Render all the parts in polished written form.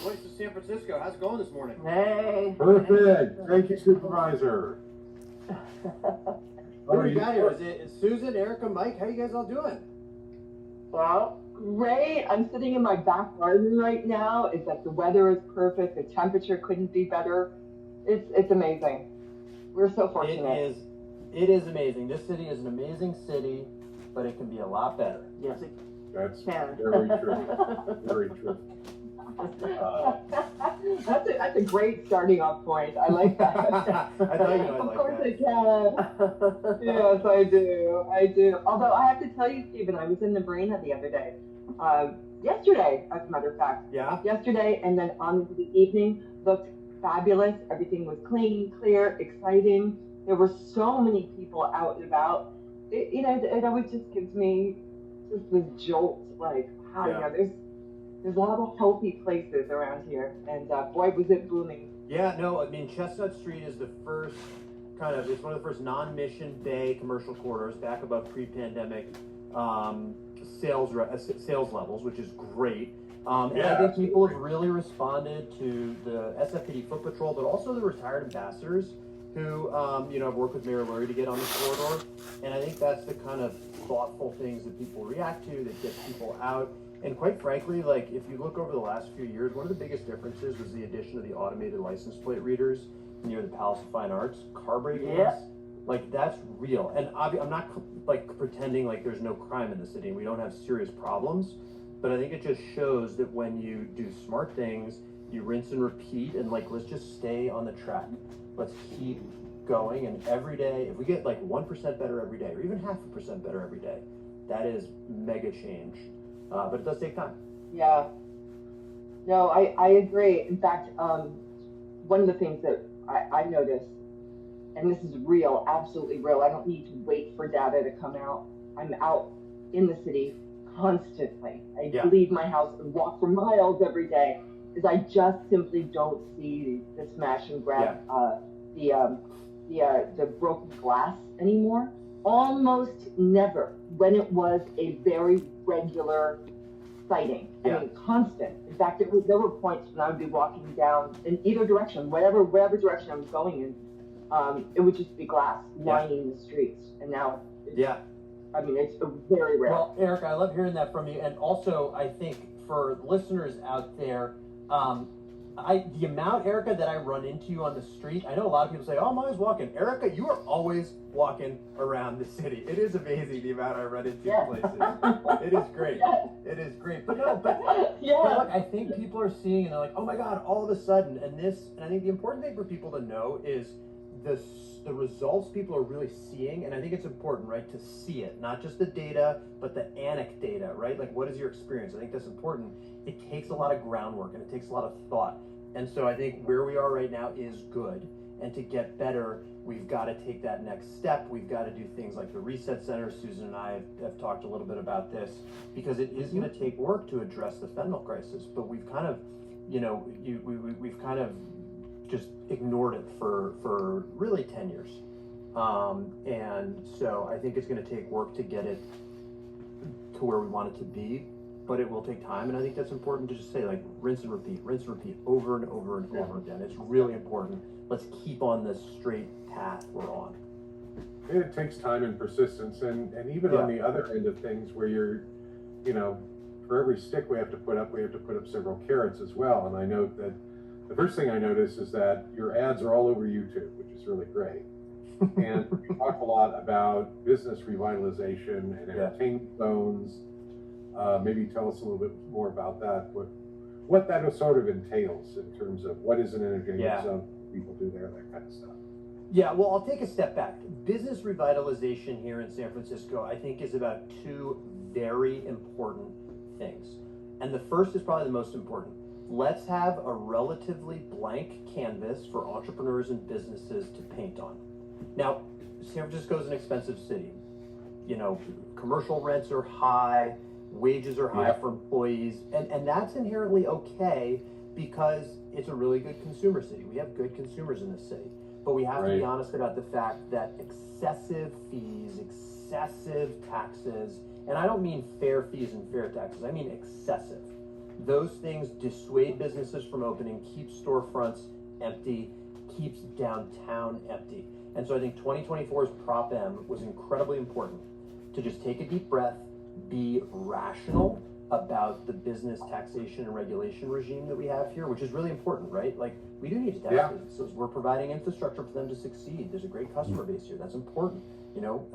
Voice of San Francisco. How's it going this morning? Hey. Perfect. Thank you, Supervisor. What do you got here? Is it Susan, Erica, Mike? How you guys all doing? Well, great. I'm sitting in my back garden right now. It's like the weather is perfect. The temperature couldn't be better. It's amazing. We're so fortunate. It is amazing. This city is an amazing city, but it can be a lot better. Yes, it That's can. very true. Very true. That's a great starting off point. I like that. I thought you might Of like course that. I can. Yes, I do. I do. Although I have to tell you, Stephen, I was in the marina the other day. Yesterday, as a matter of fact. Yeah? Yesterday, and then on into the evening, looked fabulous. Everything was clean, clear, exciting. There were so many people out and about. It always just gives me just this jolt, like, wow, Yeah. there's a lot of healthy places around here, and boy, was it booming. Yeah, no, I mean, Chestnut Street is the first it's one of the first non-Mission Bay commercial corridors back above pre-pandemic sales levels, which is great. And I think people have really responded to the SFPD Foot Patrol, but also the retired ambassadors who, have worked with Mayor Lurie to get on the corridor. And I think that's the kind of thoughtful things that people react to, that get people out. And quite frankly, like, if you look over the last few years, one of the biggest differences was the addition of the automated license plate readers near the Palace of Fine Arts. Car break-ins, like, that's real. And I'm not like pretending like there's no crime in the city and we don't have serious problems, but I think it just shows that when you do smart things, you rinse and repeat, and like, let's just stay on the track. Let's keep going, and every day, if we get like 1% better every day, or even 0.5% better every day, that is mega change. But it does take time. Yeah. No, I agree. In fact, one of the things that I noticed, and this is real, absolutely real, I don't need to wait for data to come out. I'm out in the city constantly. I leave my house and walk for miles every day, because I just simply don't see the smash and grab, the broken glass anymore. Almost never, when it was a very regular sighting. I mean, constant. In fact, there were points when I would be walking down in either direction, whatever direction I was going in, it would just be glass lining the streets. And now, I mean, it's very rare. Well, Erica, I love hearing that from you. And also, I think for listeners out there, the amount, Erica, that I run into you on the street, I know a lot of people say, oh, I'm always walking. Erica, you are always walking around the city. It is amazing the amount I run into places. It is great. It is great. But no, but look, I think people are seeing and they're like, oh my God, all of a sudden. And I think the important thing for people to know is the results people are really seeing. And I think it's important, right, to see it, not just the data, but the anecdata, right? Like, what is your experience? I think that's important. It takes a lot of groundwork and it takes a lot of thought. And so I think where we are right now is good. And to get better, we've got to take that next step. We've got to do things like the Reset Center. Susan and I have talked a little bit about this, because it is going to take work to address the fentanyl crisis. But we've kind of, we've kind of just ignored it for really 10 years. And so I think it's going to take work to get it to where we want it to be. But it will take time, and I think that's important to just say, like, rinse and repeat over and over and over again. It's really important. Let's keep on this straight path we're on. And it takes time and persistence, and even on the other end of things, where you're, for every stick we have to put up several carrots as well. And I note that the first thing I notice is that your ads are all over YouTube, which is really great. And we talk a lot about business revitalization and entertainment zones. Maybe tell us a little bit more about that, what that sort of entails in terms of what is an entertainment zone, people do there, that kind of stuff. Yeah, well, I'll take a step back. Business revitalization here in San Francisco, I think, is about two very important things. And the first is probably the most important. Let's have a relatively blank canvas for entrepreneurs and businesses to paint on. Now, San Francisco is an expensive city. Commercial rents are high. Wages are high for employees, and that's inherently okay, because it's a really good consumer city. We have good consumers in this city, but we have to be honest about the fact that excessive fees, excessive taxes, and I don't mean fair fees and fair taxes, I mean excessive, those things dissuade businesses from opening, keep storefronts empty, keeps downtown empty. And so I think 2024's Prop M was incredibly important to just take a deep breath, be rational about the business taxation and regulation regime that we have here, which is really important, right? Like, we do need to tax businesses. We're providing infrastructure for them to succeed. There's a great customer base here. That's important, you know?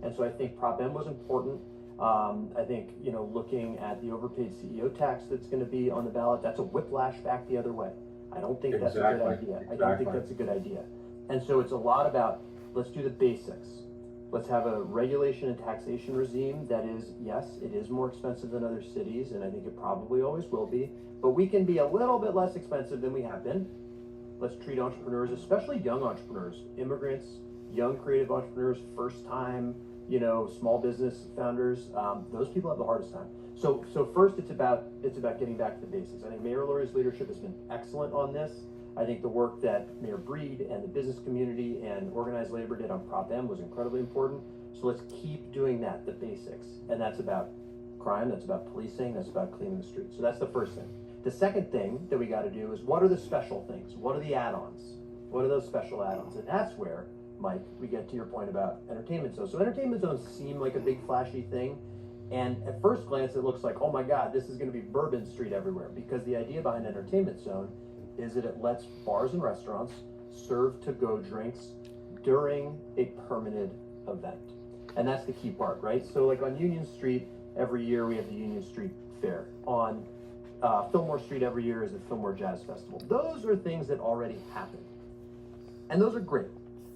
And so I think Prop M was important. I think, you know, looking at the overpaid CEO tax that's going to be on the ballot, that's a whiplash back the other way. I don't think that's a good idea. I don't think that's a good idea. And so it's a lot about, let's do the basics. Let's have a regulation and taxation regime that is, yes, it is more expensive than other cities, and I think it probably always will be, but we can be a little bit less expensive than we have been. Let's treat entrepreneurs, especially young entrepreneurs, immigrants, young creative entrepreneurs, first time, you know, small business founders, those people have the hardest time. So first it's about getting back to the basics. I think Mayor Lurie's leadership has been excellent on this. I think the work that Mayor Breed and the business community and organized labor did on Prop M was incredibly important. So let's keep doing that, the basics. And that's about crime, that's about policing, that's about cleaning the streets. So that's the first thing. The second thing that we got to do is, what are the special things? What are the add-ons? What are those special add-ons? And that's where, Mike, we get to your point about entertainment zones. So entertainment zones seem like a big flashy thing. And at first glance, it looks like, oh my God, this is going to be Bourbon Street everywhere. Because the idea behind entertainment zone is that it lets bars and restaurants serve to-go drinks during a permitted event. And that's the key part, right? So like on Union Street, every year we have the Union Street Fair. On Fillmore Street every year is the Fillmore Jazz Festival. Those are things that already happen. And those are great.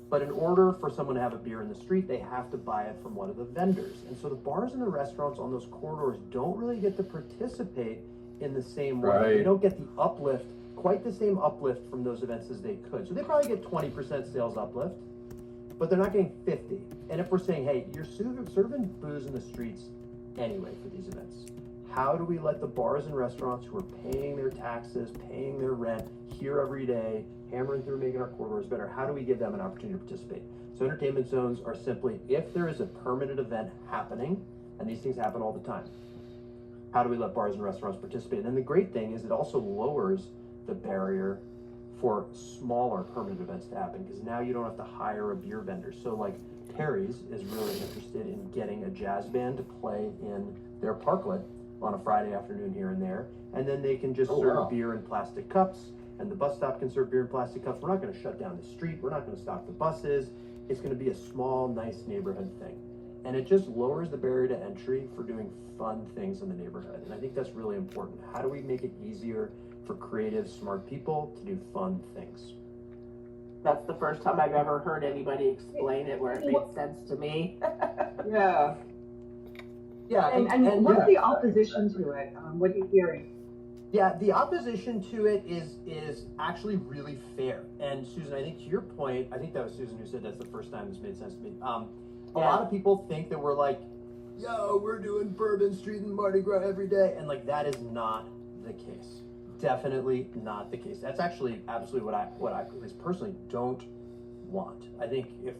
But in order for someone to have a beer in the street, they have to buy it from one of the vendors. And so the bars and the restaurants on those corridors don't really get to participate in the same way. Right. They don't get the uplift, quite the same uplift from those events as they could. So they probably get 20% sales uplift, but they're not getting 50. And if we're saying, hey, you're serving booze in the streets anyway for these events, how do we let the bars and restaurants who are paying their taxes, paying their rent here every day, hammering through making our corridors better, how do we give them an opportunity to participate? So entertainment zones are simply, if there is a permanent event happening, and these things happen all the time, how do we let bars and restaurants participate? And then the great thing is it also lowers the barrier for smaller permanent events to happen, because now you don't have to hire a beer vendor. So like Terry's is really interested in getting a jazz band to play in their parklet on a Friday afternoon here and there, and then they can just serve beer in plastic cups, and the bus stop can serve beer in plastic cups. We're not going to shut down the street. We're not going to stop the buses. It's going to be a small, nice neighborhood thing. And it just lowers the barrier to entry for doing fun things in the neighborhood. And I think that's really important. How do we make it easier for creative, smart people to do fun things? That's the first time I've ever heard anybody explain it where it made sense to me. Yeah. Yeah. And what's the opposition to it? What are you hearing? Yeah, the opposition to it is actually really fair. And Susan, I think to your point, I think that was Susan who said that's the first time this made sense to me. A lot of people think that we're like, yo, we're doing Bourbon Street and Mardi Gras every day. And like, that is not the case. Definitely not the case. That's actually absolutely what I at least personally don't want. I think if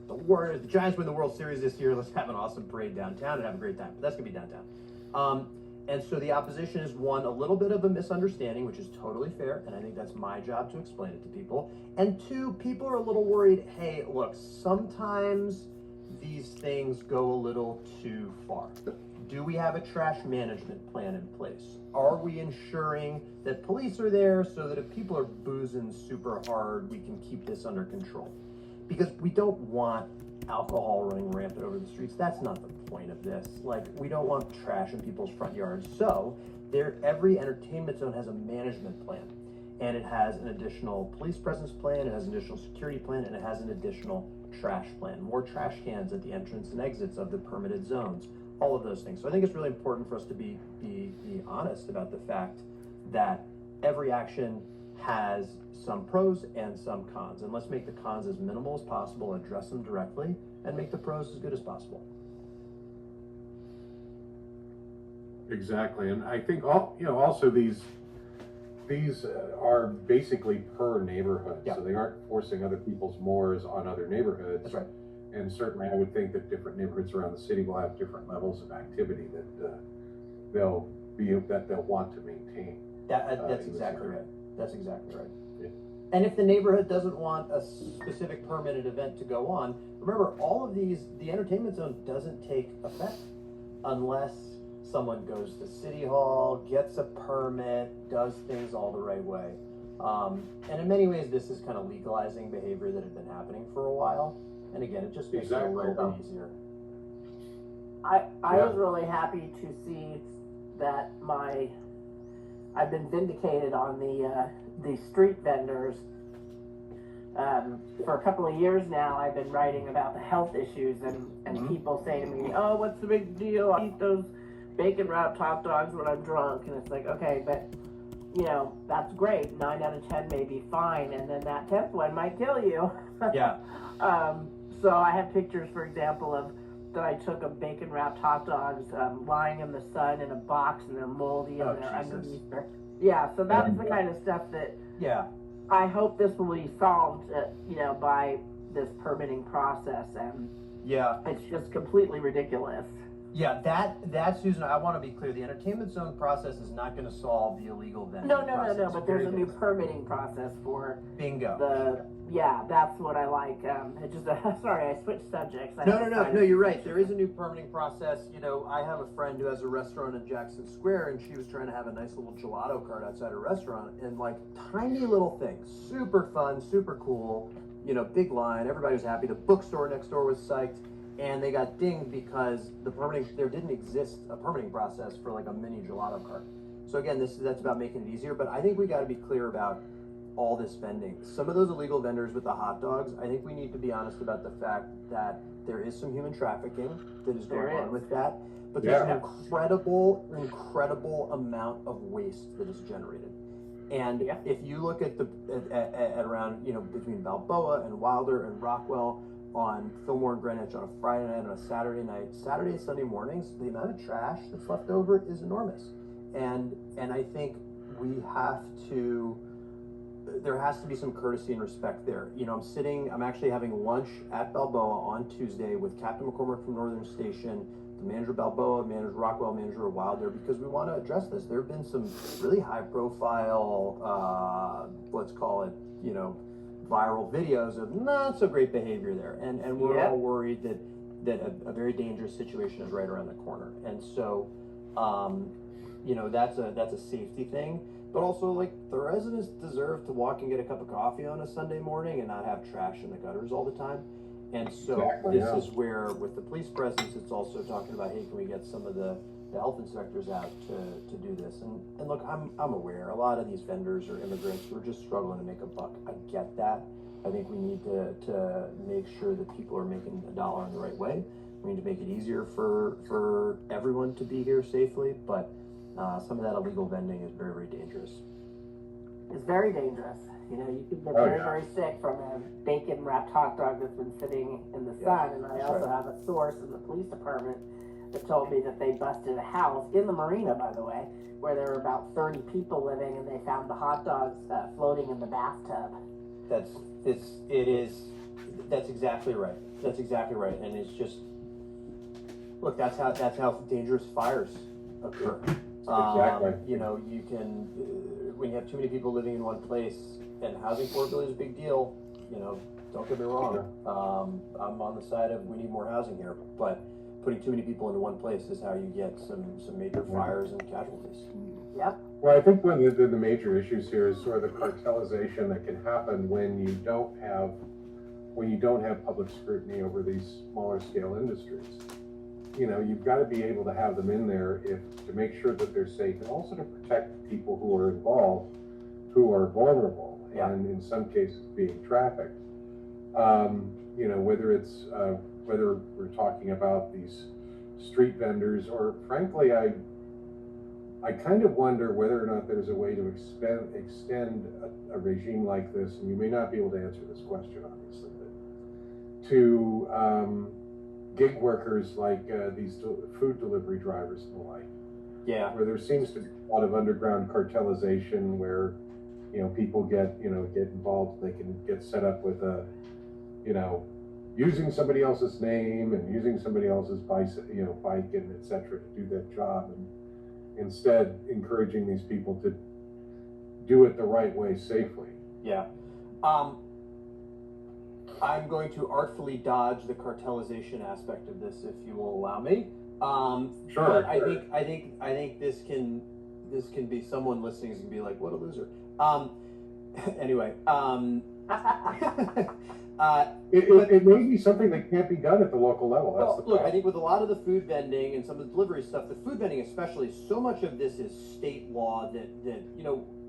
the Giants win the World Series this year, let's have an awesome parade downtown and have a great time. But that's gonna be downtown. And so the opposition is, one, a little bit of a misunderstanding, which is totally fair, and I think that's my job to explain it to people. And two, people are a little worried, hey, look, sometimes these things go a little too far. Do we have a trash management plan in place? Are we ensuring that police are there so that if people are boozing super hard, we can keep this under control? Because we don't want alcohol running rampant over the streets. That's not the point of this. Like, we don't want trash in people's front yards. So every entertainment zone has a management plan, and it has an additional police presence plan, it has an additional security plan, and it has an additional trash plan. More trash cans at the entrance and exits of the permitted zones, all of those things. So I think it's really important for us to be honest about the fact that every action has some pros and some cons, and let's make the cons as minimal as possible, address them directly, and make the pros as good as possible. Exactly, and I think also these are basically per neighborhood, so they aren't forcing other people's mores on other neighborhoods. That's right. And certainly, I would think that different neighborhoods around the city will have different levels of activity that they'll that they'll want to maintain. That's exactly right. That's exactly right. Yeah. And if the neighborhood doesn't want a specific permitted event to go on, remember all of these, the entertainment zone doesn't take effect unless someone goes to City Hall, gets a permit, does things all the right way. And in many ways, this is kind of legalizing behavior that had been happening for a while. And again, it just makes it a little bit easier. I was really happy to see that I've been vindicated on the street vendors. For a couple of years now, I've been writing about the health issues, and people say to me, "Oh, what's the big deal? I eat those bacon wrapped hot dogs when I'm drunk," and it's like, okay, but you know, that's great. 9 out of 10 may be fine, and then that 10th one might kill you. Yeah. So I have pictures, for example, that I took of bacon wrapped hot dogs lying in the sun in a box, and they're moldy and they're underneath. Yeah, so that's the kind of stuff that I hope this will be solved, by this permitting process, and it's just completely ridiculous. Yeah, that Susan, I want to be clear. The entertainment zone process is not going to solve the illegal vending process. No, but there's a new permitting process for bingo. That's what I like. It just sorry, I switched subjects. No, you're right. There is a new permitting process. You know, I have a friend who has a restaurant in Jackson Square, and she was trying to have a nice little gelato cart outside her restaurant, and like tiny little things, super fun, super cool. You know, big line. Everybody was happy. The bookstore next door was psyched. And they got dinged because there didn't exist a permitting process for like a mini gelato cart. So again, that's about making it easier, but I think we got to be clear about all this vending. Some of those illegal vendors with the hot dogs, I think we need to be honest about the fact that there is some human trafficking that is going on with that, but there's an incredible amount of waste that is generated. And if you look at at around, between Balboa and Wilder and Rockwell, on Fillmore and Greenwich on a Friday night and a Saturday night, Saturday and Sunday mornings, the amount of trash that's left over is enormous. And I think there has to be some courtesy and respect there. I'm actually having lunch at Balboa on Tuesday with Captain McCormick from Northern Station, the manager of Balboa, manager of Rockwell, manager of Wilder, because we want to address this. There have been some really high profile, let's call it, viral videos of not so great behavior there, and we're all worried that a very dangerous situation is right around the corner. And so that's a safety thing, but also like the residents deserve to walk and get a cup of coffee on a Sunday morning and not have trash in the gutters all the time. And so this is where, with the police presence, it's also talking about, hey, can we get some of the health inspectors out to do this? And look, I'm aware a lot of these vendors are immigrants who are just struggling to make a buck. I get that. I think we need to make sure that people are making a dollar in the right way. We need to make it easier for everyone to be here safely, but some of that illegal vending is very, very dangerous. It's very dangerous. You could get very sick from a bacon wrapped hot dog that's been sitting in the sun. And I also have a source in the police department that told me that they busted a house in the marina, by the way, where there were about 30 people living, and they found the hot dogs floating in the bathtub. That's exactly right. That's exactly right. And it's just, look, that's how dangerous fires occur. Exactly. You can, when you have too many people living in one place, and housing affordability is a big deal, don't get me wrong. I'm on the side of we need more housing here, but putting too many people into one place is how you get some major fires and casualties. Yep. Well, I think one of the major issues here is sort of the cartelization that can happen when you don't have public scrutiny over these smaller scale industries. You've got to be able to have them in there to make sure that they're safe, and also to protect people who are involved, who are vulnerable, and in some cases being trafficked. Whether we're talking about these street vendors, or frankly, I kind of wonder whether or not there's a way to extend a regime like this, and you may not be able to answer this question, obviously, but to gig workers like these food delivery drivers and the like. Yeah. Where there seems to be a lot of underground cartelization where, people get involved, they can get set up with using somebody else's name and using somebody else's bike and et cetera to do that job. instead encouraging these people to do it the right way safely. Yeah. I'm going to artfully dodge the cartelization aspect of this, if you will allow me. Sure. But I think this can be, someone listening is gonna be like, what a loser. Anyway. It may be something that can't be done at the local level. That's the look, problem. I think with a lot of the food vending and some of the delivery stuff, the food vending especially, so much of this is state law that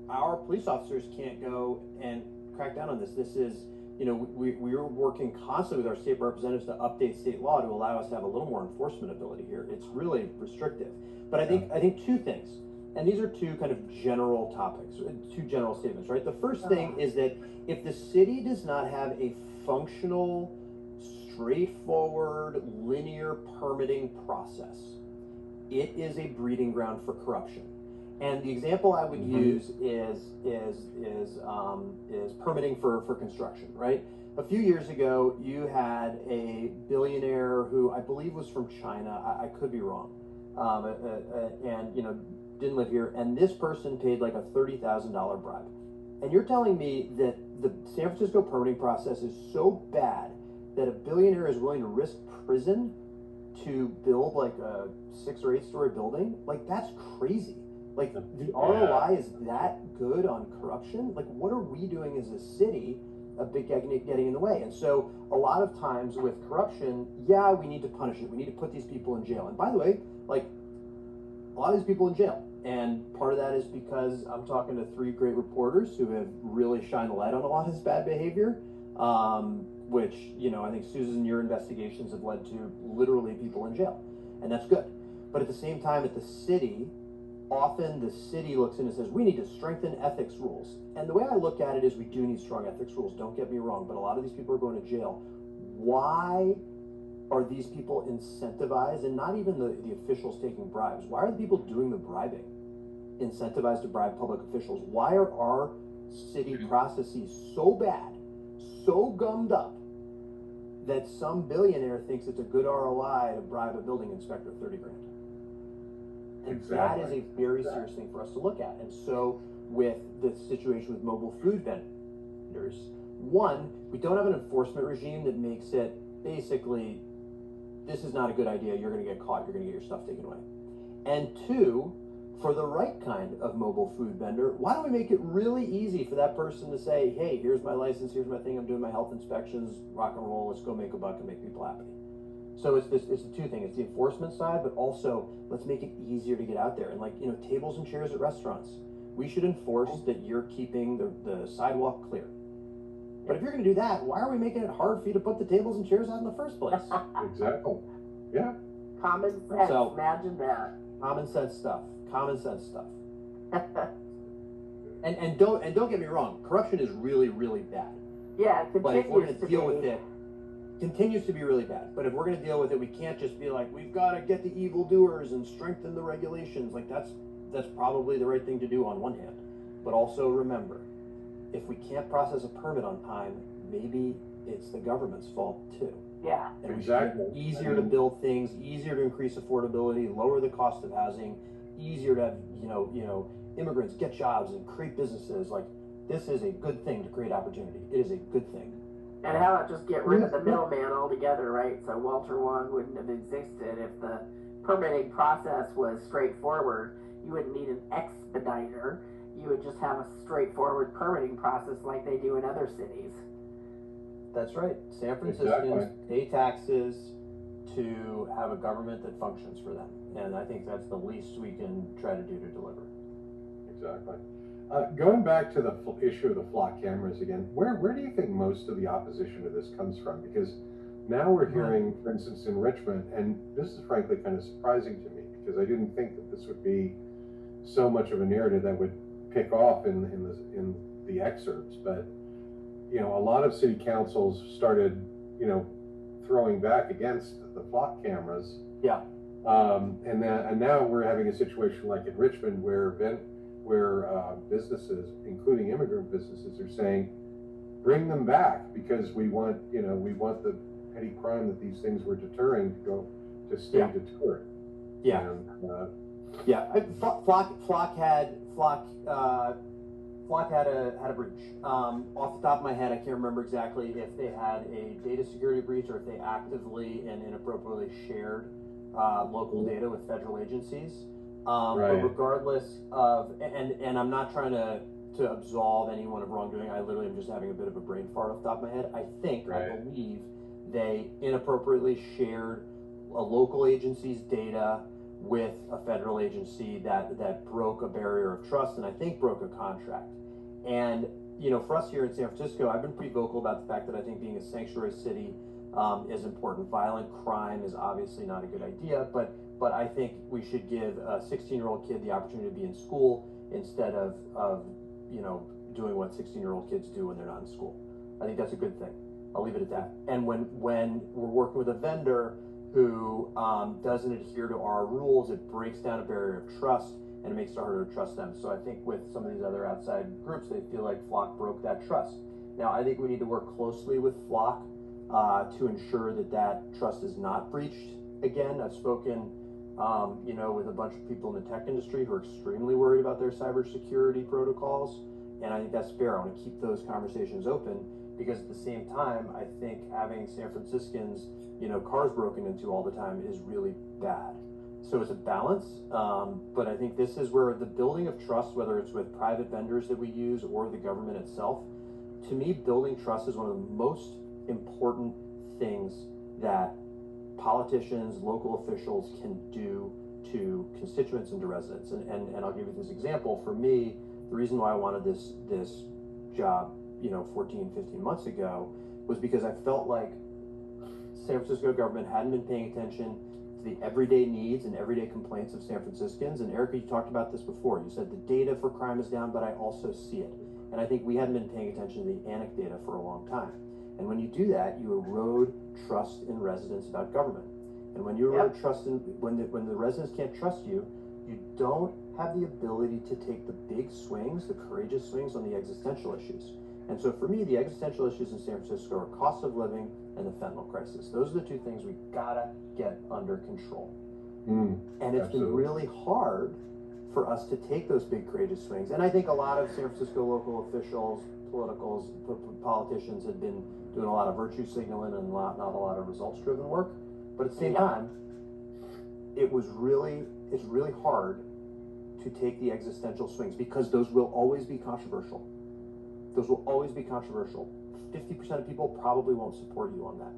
our police officers can't go and crack down on this. This is, we're working constantly with our state representatives to update state law to allow us to have a little more enforcement ability here. It's really restrictive. But I think two things, and these are two kind of general topics, two general statements, right? The first thing is that if the city does not have a functional, straightforward, linear permitting process, it is a breeding ground for corruption. And the example I would use is permitting for construction, right? A few years ago, you had a billionaire who I believe was from China. I could be wrong, and didn't live here. And this person paid like a $30,000 bribe. And you're telling me that the San Francisco permitting process is so bad that a billionaire is willing to risk prison to build like a 6 or 8 story building? Like, that's crazy. Like, the ROI is that good on corruption? Like, what are we doing as a city getting in the way? And so a lot of times with corruption, yeah, we need to punish it. We need to put these people in jail. And by the way, like, a lot of these people in jail. And part of that is because I'm talking to 3 great reporters who have really shined a light on a lot of this bad behavior, which, I think, Susan, your investigations have led to literally people in jail. And that's good. But at the same time, at the city, often the city looks in and says, we need to strengthen ethics rules. And the way I look at it is we do need strong ethics rules, don't get me wrong, but a lot of these people are going to jail. Why are these people incentivized, and not even the officials taking bribes? Why are the people doing the bribing incentivized to bribe public officials? Why are our city processes so bad, so gummed up, that some billionaire thinks it's a good ROI to bribe a building inspector $30,000? And that is a very serious thing for us to look at. And so with the situation with mobile food vendors, one, we don't have an enforcement regime that makes it basically, this is not a good idea, you're going to get caught, you're going to get your stuff taken away. And two, for the right kind of mobile food vendor, why don't we make it really easy for that person to say, hey, here's my license, here's my thing, I'm doing my health inspections, rock and roll, let's go make a buck and make people happy. So it's the two things. It's the enforcement side, but also let's make it easier to get out there. And tables and chairs at restaurants, we should enforce that you're keeping the sidewalk clear. But if you're going to do that, why are we making it hard for you to put the tables and chairs out in the first place? Exactly. Yeah. Common sense. So, imagine that. Common sense stuff. and don't get me wrong, corruption is really, really bad. Yeah, it but if we're going continues to deal with it, continues to be really bad. But if we're going to deal with it, we can't just be like, we've got to get the evildoers and strengthen the regulations. Like, that's probably the right thing to do on one hand. But also remember, if we can't process a permit on time, maybe it's the government's fault too. Yeah. And exactly. We should make it easier to build things, easier to increase affordability, lower the cost of housing, easier to have, immigrants get jobs and create businesses. Like, this is a good thing to create opportunity. It is a good thing. And how about just get rid of the middleman altogether, right? So Walter Wong wouldn't have existed if the permitting process was straightforward. You wouldn't need an expediter. You would just have a straightforward permitting process like they do in other cities. That's right. San Franciscans pay taxes to have a government that functions for them. And I think that's the least we can try to do to deliver. Exactly. Going back to the issue of the flock cameras again, where do you think most of the opposition to this comes from? Because now we're hearing, for instance, in Richmond, and this is frankly kind of surprising to me because I didn't think that this would be so much of a narrative that would pick off in the excerpts. But a lot of city councils started, throwing back against the flock cameras. Yeah. And now we're having a situation like in Richmond where businesses, including immigrant businesses, are saying, bring them back because we want the petty crime that these things were deterring to stay deterred. Yeah. And Yeah, Flock had a breach. Off the top of my head, I can't remember exactly if they had a data security breach or if they actively and inappropriately shared local data with federal agencies. Right. But regardless of, and I'm not trying to absolve anyone of wrongdoing. I literally am just having a bit of a brain fart off the top of my head. I believe they inappropriately shared a local agency's data with a federal agency that broke a barrier of trust and I think broke a contract. And for us here in San Francisco, I've been pretty vocal about the fact that I think being a sanctuary city is important. Violent crime is obviously not a good idea, but I think we should give a 16-year-old kid the opportunity to be in school instead of doing what 16-year-old kids do when they're not in school. I think that's a good thing. I'll leave it at that. And when we're working with a vendor who doesn't adhere to our rules, it breaks down a barrier of trust and it makes it harder to trust them. So I think with some of these other outside groups, they feel like Flock broke that trust. Now, I think we need to work closely with Flock to ensure that trust is not breached again. I've spoken with a bunch of people in the tech industry who are extremely worried about their cybersecurity protocols. And I think that's fair. I want to keep those conversations open because at the same time, I think having San Franciscans, cars broken into all the time is really bad. So it's a balance. But I think this is where the building of trust, whether it's with private vendors that we use or the government itself, to me, building trust is one of the most important things that politicians, local officials can do to constituents and to residents. And I'll give you this example. For me, the reason why I wanted this job, 14, 15 months ago was because I felt like San Francisco government hadn't been paying attention to the everyday needs and everyday complaints of San Franciscans. And Erica, you talked about this before. You said the data for crime is down, but I also see it. And I think we hadn't been paying attention to the ANIC data for a long time. And when you do that, you erode trust in residents about government. And when you erode trust in, when the residents can't trust you, you don't have the ability to take the big swings, the courageous swings on the existential issues. And so for me, the existential issues in San Francisco are cost of living and the fentanyl crisis. Those are the two things we gotta get under control. And it's been really hard for us to take those big courageous swings. And I think a lot of San Francisco local officials, politicians have been doing a lot of virtue signaling and not a lot of results driven work. But at the same time, it's really hard to take the existential swings because those will always be controversial. Those will always be controversial. 50% of people probably won't support you on that.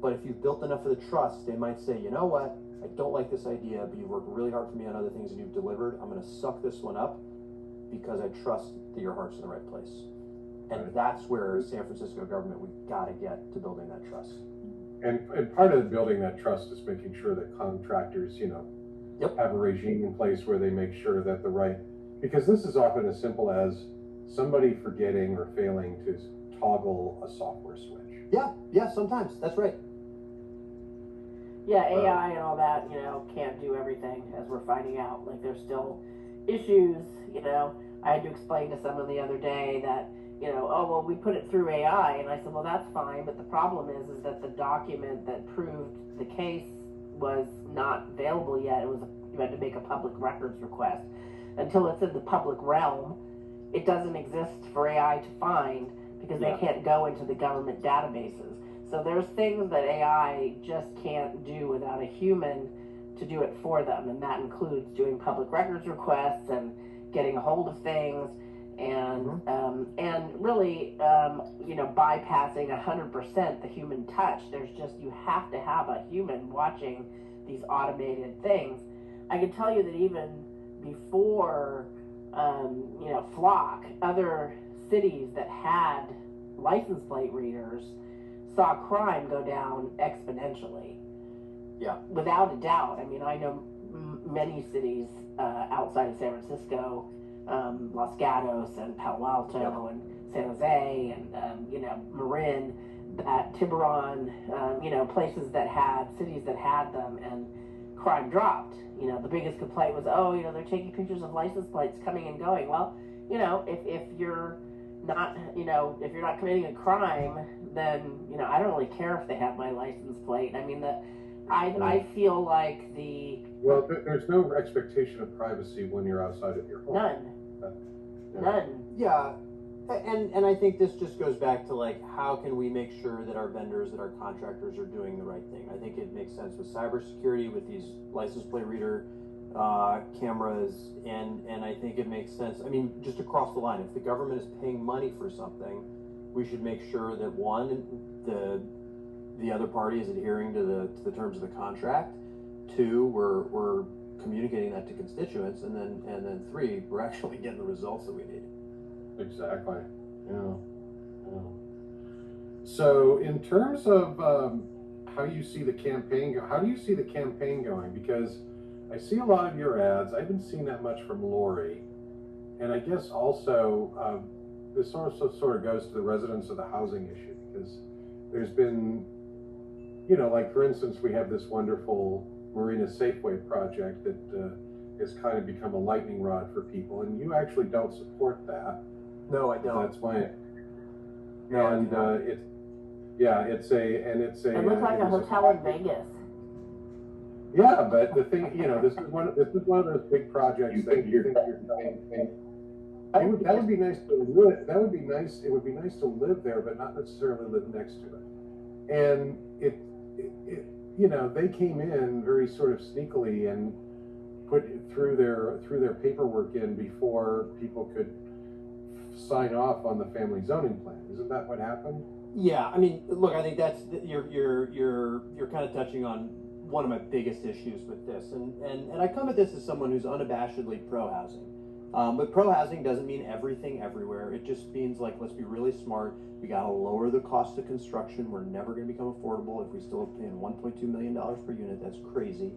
But if you've built enough of the trust, they might say, you know what, I don't like this idea, but you've worked really hard for me on other things and you've delivered. I'm going to suck this one up because I trust that your heart's in the right place. And that's where San Francisco government, we've got to get to building that trust. And part of building that trust is making sure that contractors, have a regime in place where they make sure that because this is often as simple as somebody forgetting or failing to toggle a software switch. Yeah, sometimes. That's right. Yeah, AI and all that, can't do everything, as we're finding out. Like, there's still issues, I had to explain to someone the other day that, we put it through AI, and I said, well, that's fine, but the problem is that the document that proved the case was not available yet. You had to make a public records request. Until it's in the public realm, it doesn't exist for AI to find because they can't go into the government databases. So there's things that AI just can't do without a human to do it for them, and that includes doing public records requests and getting a hold of things and really, bypassing 100% the human touch. You have to have a human watching these automated things. I can tell you that even before, Flock, other cities that had license plate readers saw crime go down exponentially. Yeah. Without a doubt. I mean, I know many cities outside of San Francisco, Los Gatos and Palo Alto and San Jose and, Marin, that Tiburon, places that had, cities that had them, and crime dropped. The biggest complaint was, they're taking pictures of license plates coming and going. Well, if you're not, if you're not committing a crime, then, I don't really care if they have my license plate. I mean, I feel like the Well, there's no expectation of privacy when you're outside of your home. None. Yeah, and I think this just goes back to like, how can we make sure that our vendors, that our contractors are doing the right thing? I think it makes sense with cybersecurity, with these license plate reader cameras, and I think it makes sense. I mean, just across the line, if the government is paying money for something, we should make sure that one, the other party is adhering to the terms of the contract. Two, we're communicating that to constituents, and then three, we're actually getting the results that we need. Exactly. Yeah. So, in terms of how you see the campaign go, how do you see the campaign going? Because I see a lot of your ads. I haven't seen that much from Lori, and I guess also this sort of goes to the residents of the housing issue, because there's been, like for instance, we have this wonderful Marina Safeway project that has kind of become a lightning rod for people, and you actually don't support that. No, I don't. That's my. No, and it's a. It looks like a hotel in Vegas. Yeah, but the thing, this is one of those big projects that you think you're saying. That would be nice to live. That would be nice. It would be nice to live there, but not necessarily live next to it. And they came in very sort of sneakily and put through their paperwork in before people could sign off on the family zoning plan. Isn't that what happened? Yeah, I mean, look, I think that's you're kind of touching on one of my biggest issues with this, and I come at this as someone who's unabashedly pro-housing. But pro-housing doesn't mean everything everywhere. It just means, like, let's be really smart. We got to lower the cost of construction. We're never going to become affordable if we still are paying $1.2 million per unit. That's crazy.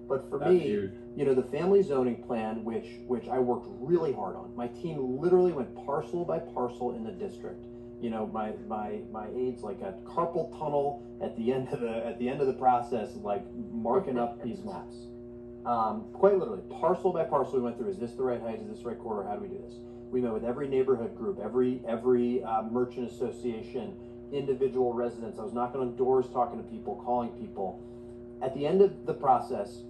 But for me, huge. The family zoning plan, which I worked really hard on. My team literally went parcel by parcel in the district. My aides like a carpal tunnel at the end of the process, like marking up these maps. Quite literally, parcel by parcel, we went through. Is this the right height? Is this the right corridor? How do we do this? We met with every neighborhood group, every merchant association, individual residents. I was knocking on doors, talking to people, calling people. At the end of the process,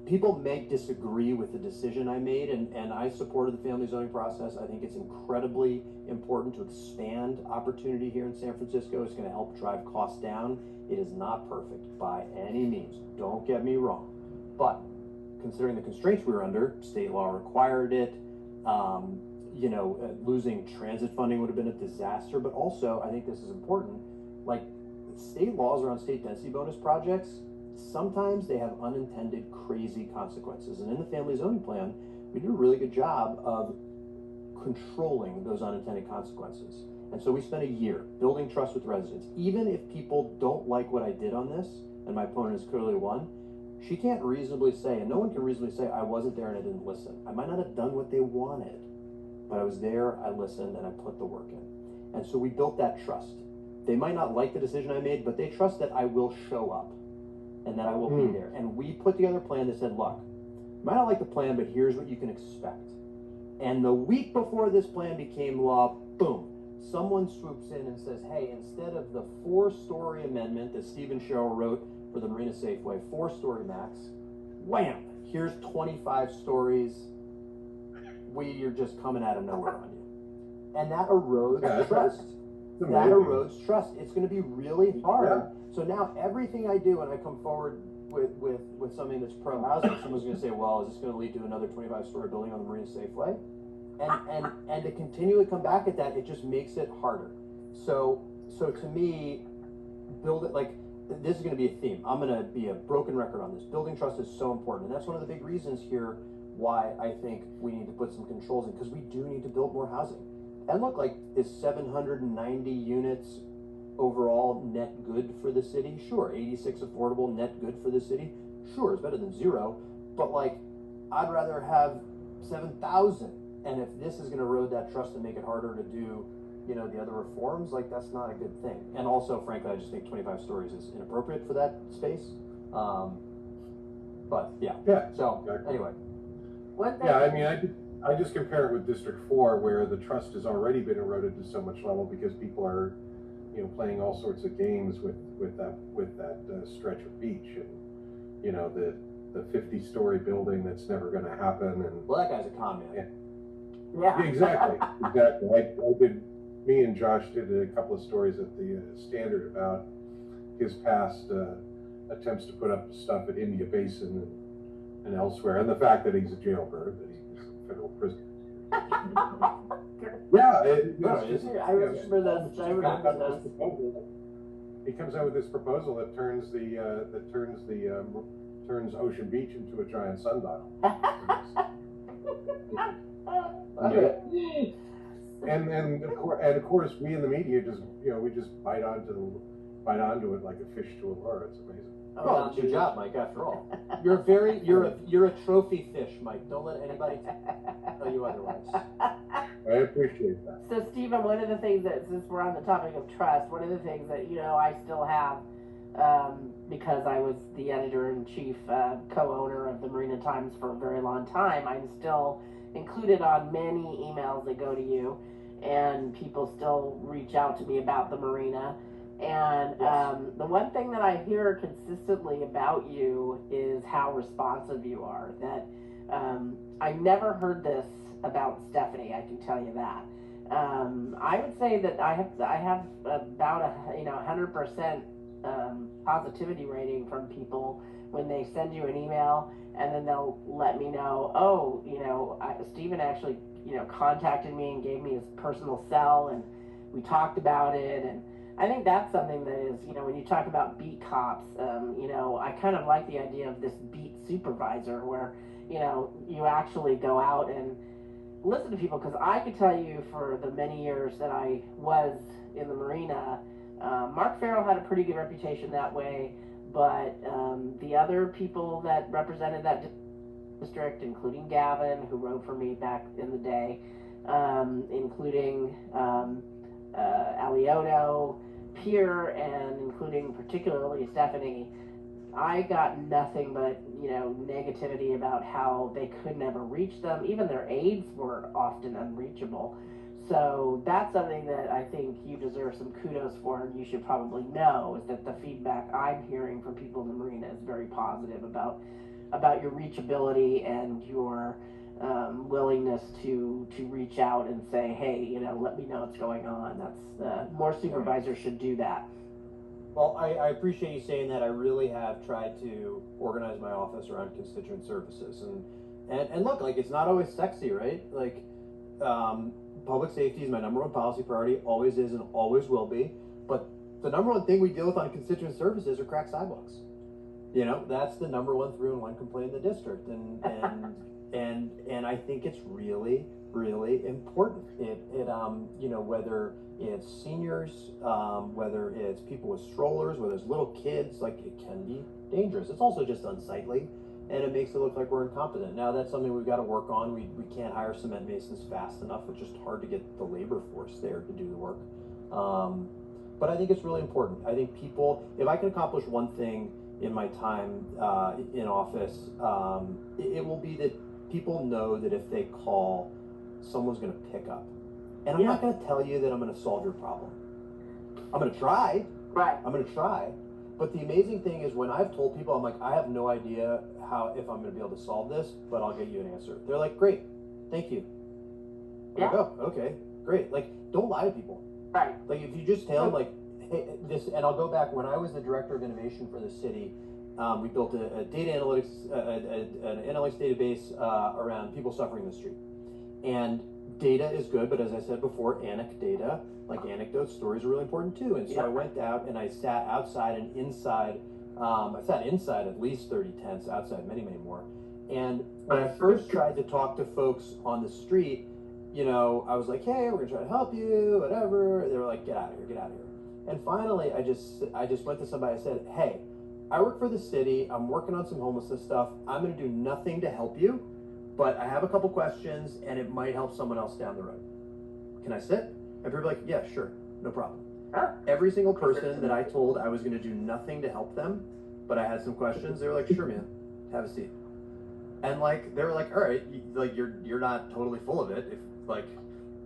people may disagree with the decision I made, and I supported the family zoning process. I think it's incredibly important to expand opportunity here in San Francisco. It's going to help drive costs down. It is not perfect by any means. Don't get me wrong. But considering the constraints we were under, state law required it. Losing transit funding would have been a disaster. But also, I think this is important. Like, state laws around state density bonus projects, sometimes they have unintended crazy consequences. And in the family zoning plan, we did a really good job of controlling those unintended consequences. And so we spent a year building trust with residents. Even if people don't like what I did on this, and my opponent is clearly one, she can't reasonably say, and no one can reasonably say, I wasn't there and I didn't listen. I might not have done what they wanted, but I was there, I listened, and I put the work in. And so we built that trust. They might not like the decision I made, but they trust that I will show up and that I will be there. And we put together a plan that said, look, you might not like the plan, but here's what you can expect. And the week before this plan became law, boom, someone swoops in and says, hey, instead of the 4-story amendment that Stephen Sherrill wrote for the Marina Safeway, 4-story max, wham, here's 25 stories. We are just coming out of nowhere on you. And that erodes trust. That erodes trust. It's going to be really hard. Yeah. So now everything I do when I come forward with something that's pro-housing, someone's going to say, well, is this going to lead to another 25-story building on the Marina Safeway? And to continually come back at that, it just makes it harder. So to me, build it, like, this is going to be a theme. I'm going to be a broken record on this. Building trust is so important. And that's one of the big reasons here why I think we need to put some controls in, because we do need to build more housing. And look, like, is 790 units overall net good for the city? Sure. 86 affordable net good for the city? Sure, it's better than 0. But, like, I'd rather have 7,000. And if this is going to erode that trust and make it harder to do, the other reforms, like, that's not a good thing. And also, frankly, I just think 25 stories is inappropriate for that space. But yeah. So exactly. Anyway. Yeah, I mean, I just compare it with District 4, where the trust has already been eroded to so much level because people are, playing all sorts of games with that stretch of beach, and the 50-story building that's never going to happen. And well, that guy's a con man. Yeah. Exactly. Me and Josh did a couple of stories at the Standard about his past attempts to put up stuff at India Basin and elsewhere, and the fact that he's a jailbird, that he's a federal prisoner. Yeah, I remember those. He comes out with this proposal that turns Ocean Beach into a giant sundial. And of course, we in the media just bite onto it like a fish to a lure. It's amazing. Well, it's your job, Mike. After all, you're a trophy fish, Mike. Don't let anybody tell you otherwise. I appreciate that. So, Stephen, one of the things that, since we're on the topic of trust, one of the things that I still have, because I was the editor-in-chief, co-owner of the Marina Times for a very long time, I'm still included on many emails that go to you, and people still reach out to me about the marina. And the one thing that I hear consistently about you is how responsive you are. That I never heard this about Stephanie, I can tell you that. I would say that I have about 100% positivity rating from people when they send you an email, and then they'll let me know, Stephen actually contacted me and gave me his personal cell, and we talked about it. And I think that's something that is, when you talk about beat cops, I kind of like the idea of this beat supervisor where, you actually go out and listen to people. Because I could tell you, for the many years that I was in the marina, Mark Farrell had a pretty good reputation that way, but the other people that represented that district, including Gavin, who wrote for me back in the day, including Alioto, Pierre, and including particularly Stephanie, I got nothing but negativity about how they could never reach them. Even their aides were often unreachable. So that's something that I think you deserve some kudos for, and you should probably know, is that the feedback I'm hearing from people in the marina is very positive about your reachability and your willingness to reach out and say, hey, let me know what's going on. That's more supervisors should do that. Well, I appreciate you saying that. I really have tried to organize my office around constituent services, and look, like, it's not always sexy, right? Like, public safety is my number one policy priority, always is and always will be. But the number one thing we deal with on constituent services are cracked sidewalks. That's the number one through and one complaint in the district, and I think it's really, really important. Whether it's seniors, whether it's people with strollers, whether it's little kids, like, it can be dangerous. It's also just unsightly, and it makes it look like we're incompetent. Now, that's something we've got to work on. We can't hire cement masons fast enough. It's just hard to get the labor force there to do the work. But I think it's really important. I think if I can accomplish one thing in my time in office, it will be that people know that if they call, someone's going to pick up. And I'm not going to tell you that I'm going to solve your problem. I'm going to try. Right. I'm going to try. But the amazing thing is, when I've told people, I'm like, I have no idea if I'm going to be able to solve this, but I'll get you an answer. They're like, great, thank you. I'm like, oh, okay, great. Like, don't lie to people. Right. Like, if you just tell them, like, hey, this, and I'll go back, when I was the director of innovation for the city, we built a data analytics, an analytics database around people suffering in the street. And data is good, but as I said before, anecdata, like anecdotes, stories are really important too. And so I went out and I sat outside and inside. I sat inside at least 30 tents, outside many, many more. And when I first tried to talk to folks on the street, I was like, hey, we're gonna try to help you, whatever. They were like, get out of here, get out of here. And finally, I just went to somebody. I said, hey, I work for the city. I'm working on some homelessness stuff. I'm gonna do nothing to help you, but I have a couple questions and it might help someone else down the road. Can I sit? And people were like, yeah, sure, no problem. Every single person that I told I was going to do nothing to help them, but I had some questions, they were like, sure, man, have a seat. And like, they were like, all right, you're not totally full of it. If like,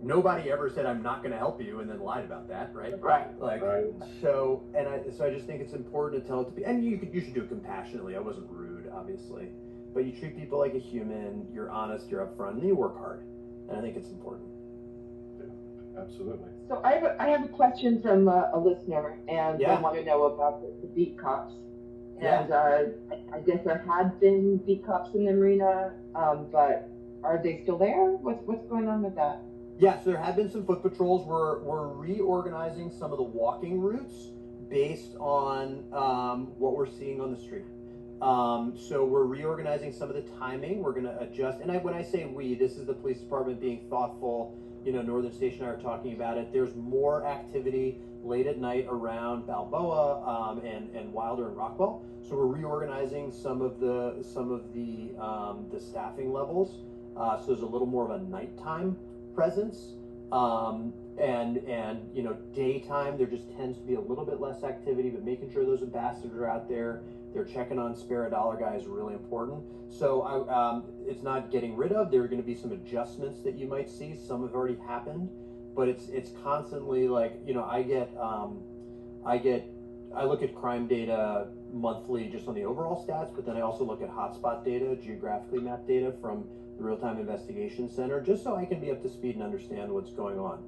nobody ever said I'm not going to help you and then lied about that, right? Right. Like, right. So I just think it's important to tell it to be, and you should do it compassionately. I wasn't rude, obviously. but you treat people like a human, you're honest, you're upfront, and you work hard. And I think it's important. Yeah, absolutely. So I have a question from a listener, and they want to know about the beat cops. And I guess there had been beat cops in the marina, but are they still there? What's going on with that? Yeah, so there have been some foot patrols. We're reorganizing some of the walking routes based on what we're seeing on the street. So we're reorganizing some of the timing. We're going to adjust. And when I say we, this is the police department being thoughtful. You know, Northern Station and I are talking about it. There's more activity late at night around Balboa and Wilder and Rockwell. So we're reorganizing some of the staffing levels. So there's a little more of a nighttime presence. And you know, daytime there just tends to be a little bit less activity, but making sure those ambassadors are out there, they're checking on spare a dollar guy is really important. So it's not getting rid of. There are going to be some adjustments that you might see. Some have already happened, but it's constantly like, you know, I look at crime data monthly just on the overall stats, but then I also look at hotspot data, geographically mapped data from the Real-Time Investigation Center, just so I can be up to speed and understand what's going on.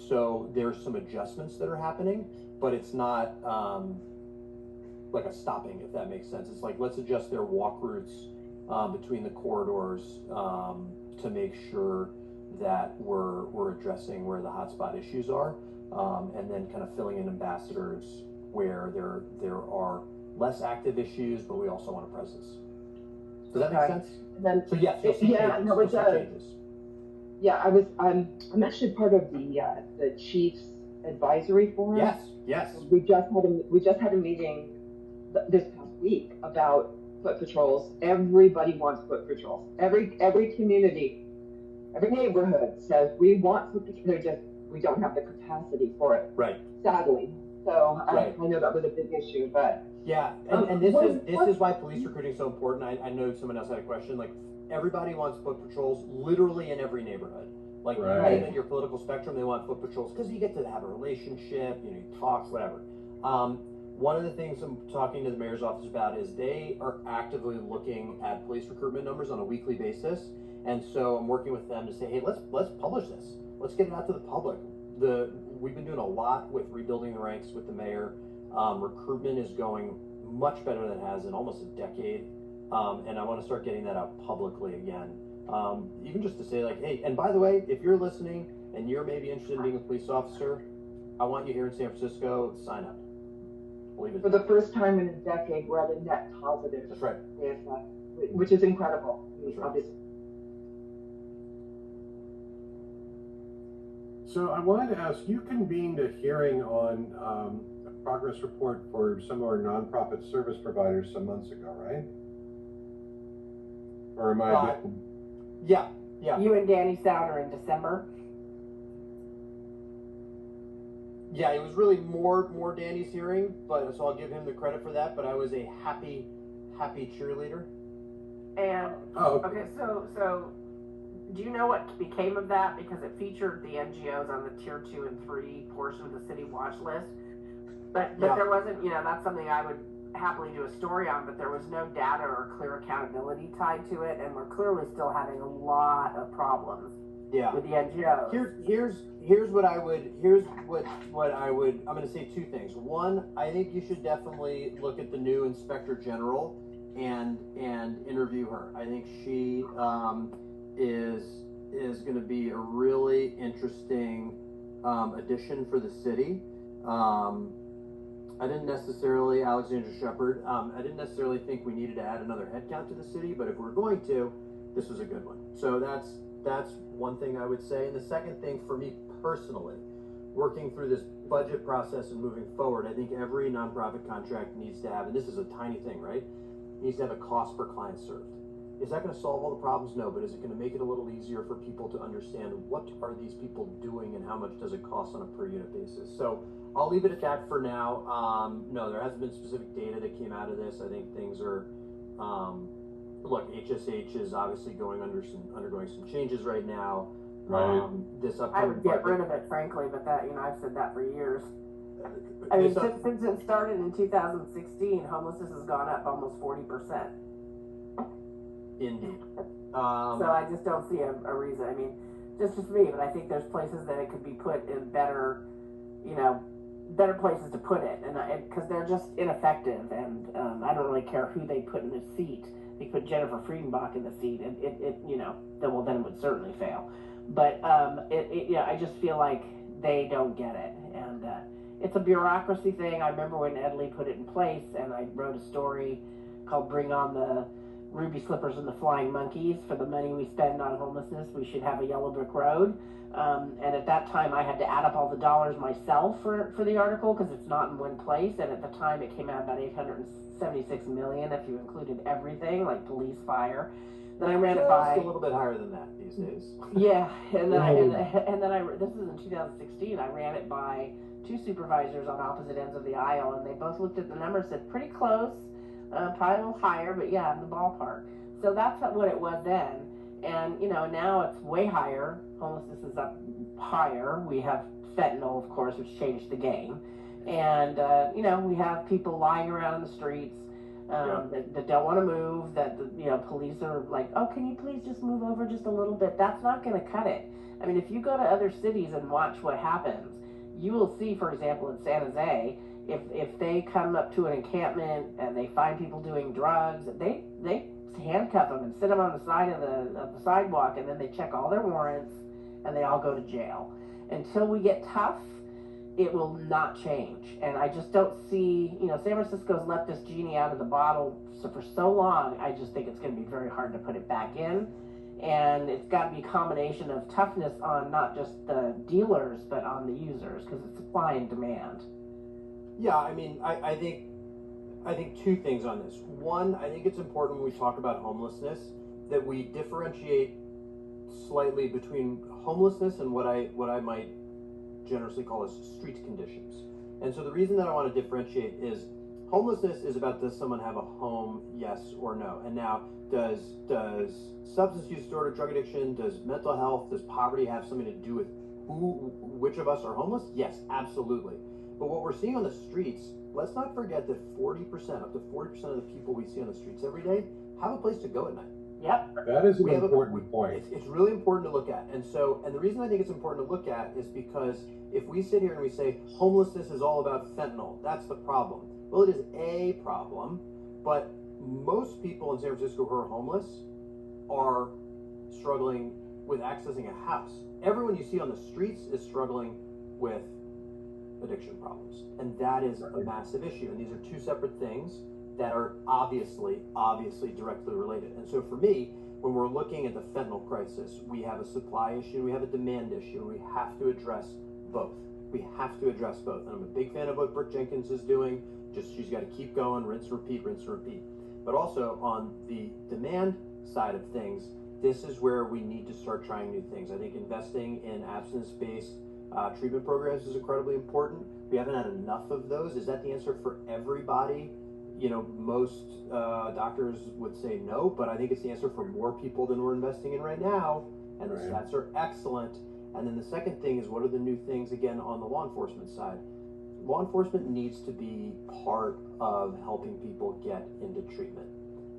So there's some adjustments that are happening, but it's not like a stopping, if that makes sense. It's like, let's adjust their walk routes between the corridors to make sure that we're addressing where the hotspot issues are, and then kind of filling in ambassadors where there are less active issues, but we also want a presence. Does that make sense? Then, so yes, you'll see changes. No, it does. Yeah, I'm actually part of the Chiefs Advisory Forum. Yes. We just had a meeting this past week about foot patrols. Everybody wants foot patrols. Every community, every neighborhood says we want foot patrols. We don't have the capacity for it. Right. Sadly. So I know that was a big issue, but yeah, and this is why police recruiting is so important. I know someone else had a question. Like, everybody wants foot patrols literally in every neighborhood. Like, right in your political spectrum, they want foot patrols because you get to have a relationship, you know, you talk, whatever. One of the things I'm talking to the mayor's office about is they are actively looking at police recruitment numbers on a weekly basis, and so I'm working with them to say, hey, let's publish this. Let's get it out to the public. We've been doing a lot with rebuilding the ranks with the mayor. Recruitment is going much better than it has in almost a decade, and I want to start getting that out publicly again. Even just to say, like, hey, and by the way, if you're listening and you're maybe interested in being a police officer, I want you here in San Francisco. Sign up. Believe it. For the first time in a decade, we're at a net positive. That's right. Which is incredible. That's right. Obviously. So I wanted to ask, you convened a hearing on a progress report for some of our nonprofit service providers some months ago, right? Or am I? Yeah. You and Danny Souter in December. Yeah, it was really more Danny's hearing, but so I'll give him the credit for that. But I was a happy cheerleader. And okay, so do you know what became of that? Because it featured the NGOs on the tier 2 and 3 portion of the city watch list, but there wasn't, you know, that's something I would happily do a story on, but there was no data or clear accountability tied to it, and we're clearly still having a lot of problems with the NGOs. Here's what I would I'm going to say two things. One, I think you should definitely look at the new Inspector General and interview her. I think she is going to be a really interesting addition for the city. I didn't necessarily, Alexandra Shepard, I didn't necessarily think we needed to add another headcount to the city, but if we're going to, this was a good one. So that's one thing I would say. And the second thing for me personally, working through this budget process and moving forward, I think every nonprofit contract needs to have, and this is a tiny thing, right? Needs to have a cost per client served. Is that going to solve all the problems? No, but is it going to make it a little easier for people to understand what are these people doing and how much does it cost on a per unit basis? So I'll leave it at that for now. No, there hasn't been specific data that came out of this. I think things are, look, HSH is obviously undergoing some changes right now. Right. I would get rid of it, frankly, but that, you know, I've said that for years. I mean, since it started in 2016, homelessness has gone up almost 40%. Indeed. So I just don't see a reason. I mean, just me, but I think there's places that it could be put in better, better places to put it, and because they're just ineffective, and I don't really care who they put in the seat. They put Jennifer Friedenbach in the seat, and then it would certainly fail. But I just feel like they don't get it, and it's a bureaucracy thing. I remember when Ed Lee put it in place, and I wrote a story called "Bring on the Ruby Slippers and the Flying Monkeys. For the money we spend on homelessness, we should have a yellow brick road." And at that time, I had to add up all the dollars myself for the article because it's not in one place. And at the time, it came out about $876 million if you included everything, like police, fire. Then I ran it by a little bit higher than that these days. Yeah, and then this is in 2016. I ran it by two supervisors on opposite ends of the aisle, and they both looked at the numbers, said pretty close, probably a little higher, but yeah, in the ballpark. So that's what it was then. And, now it's way higher. Homelessness is up higher. We have fentanyl, of course, which changed the game. And, we have people lying around in the streets that don't want to move, that, police are like, oh, can you please just move over just a little bit? That's not going to cut it. I mean, if you go to other cities and watch what happens, you will see, for example, in San Jose, if they come up to an encampment and they find people doing drugs, they handcuff them and sit them on the side of the sidewalk, and then they check all their warrants and they all go to jail. Until we get tough, it will not change. And I just don't see, San Francisco's let this genie out of the bottle for so long. I just think it's going to be very hard to put it back in. And it's got to be a combination of toughness on not just the dealers, but on the users, because it's supply and demand. Yeah, I mean, I think two things on this. One, I think it's important when we talk about homelessness that we differentiate slightly between homelessness and what I might generously call as street conditions. And so the reason that I want to differentiate is homelessness is about, does someone have a home, yes or no? And now, does substance use disorder, drug addiction, does mental health, does poverty have something to do with which of us are homeless? Yes, absolutely. But what we're seeing on the streets, let's not forget that up to 40% of the people we see on the streets every day have a place to go at night. Yep. That is an important point. It's really important to look at. And the reason I think it's important to look at is because if we sit here and we say homelessness is all about fentanyl, that's the problem. Well, it is a problem, but most people in San Francisco who are homeless are struggling with accessing a house. Everyone you see on the streets is struggling with addiction problems, and that is a massive issue. And these are two separate things that are obviously directly related. And so for me, when we're looking at the fentanyl crisis, we have a supply issue, we have a demand issue, we have to address both. We have to address both. And I'm a big fan of what Brooke Jenkins is doing. She's got to keep going, rinse, repeat, rinse, repeat. But also on the demand side of things, this is where we need to start trying new things. I think investing in abstinence-based treatment programs is incredibly important. We haven't had enough of those. Is that the answer for everybody? Most doctors would say no, but I think it's the answer for more people than we're investing in right now, and the stats are excellent. And then the second thing is, what are the new things, again, on the law enforcement side? Law enforcement needs to be part of helping people get into treatment.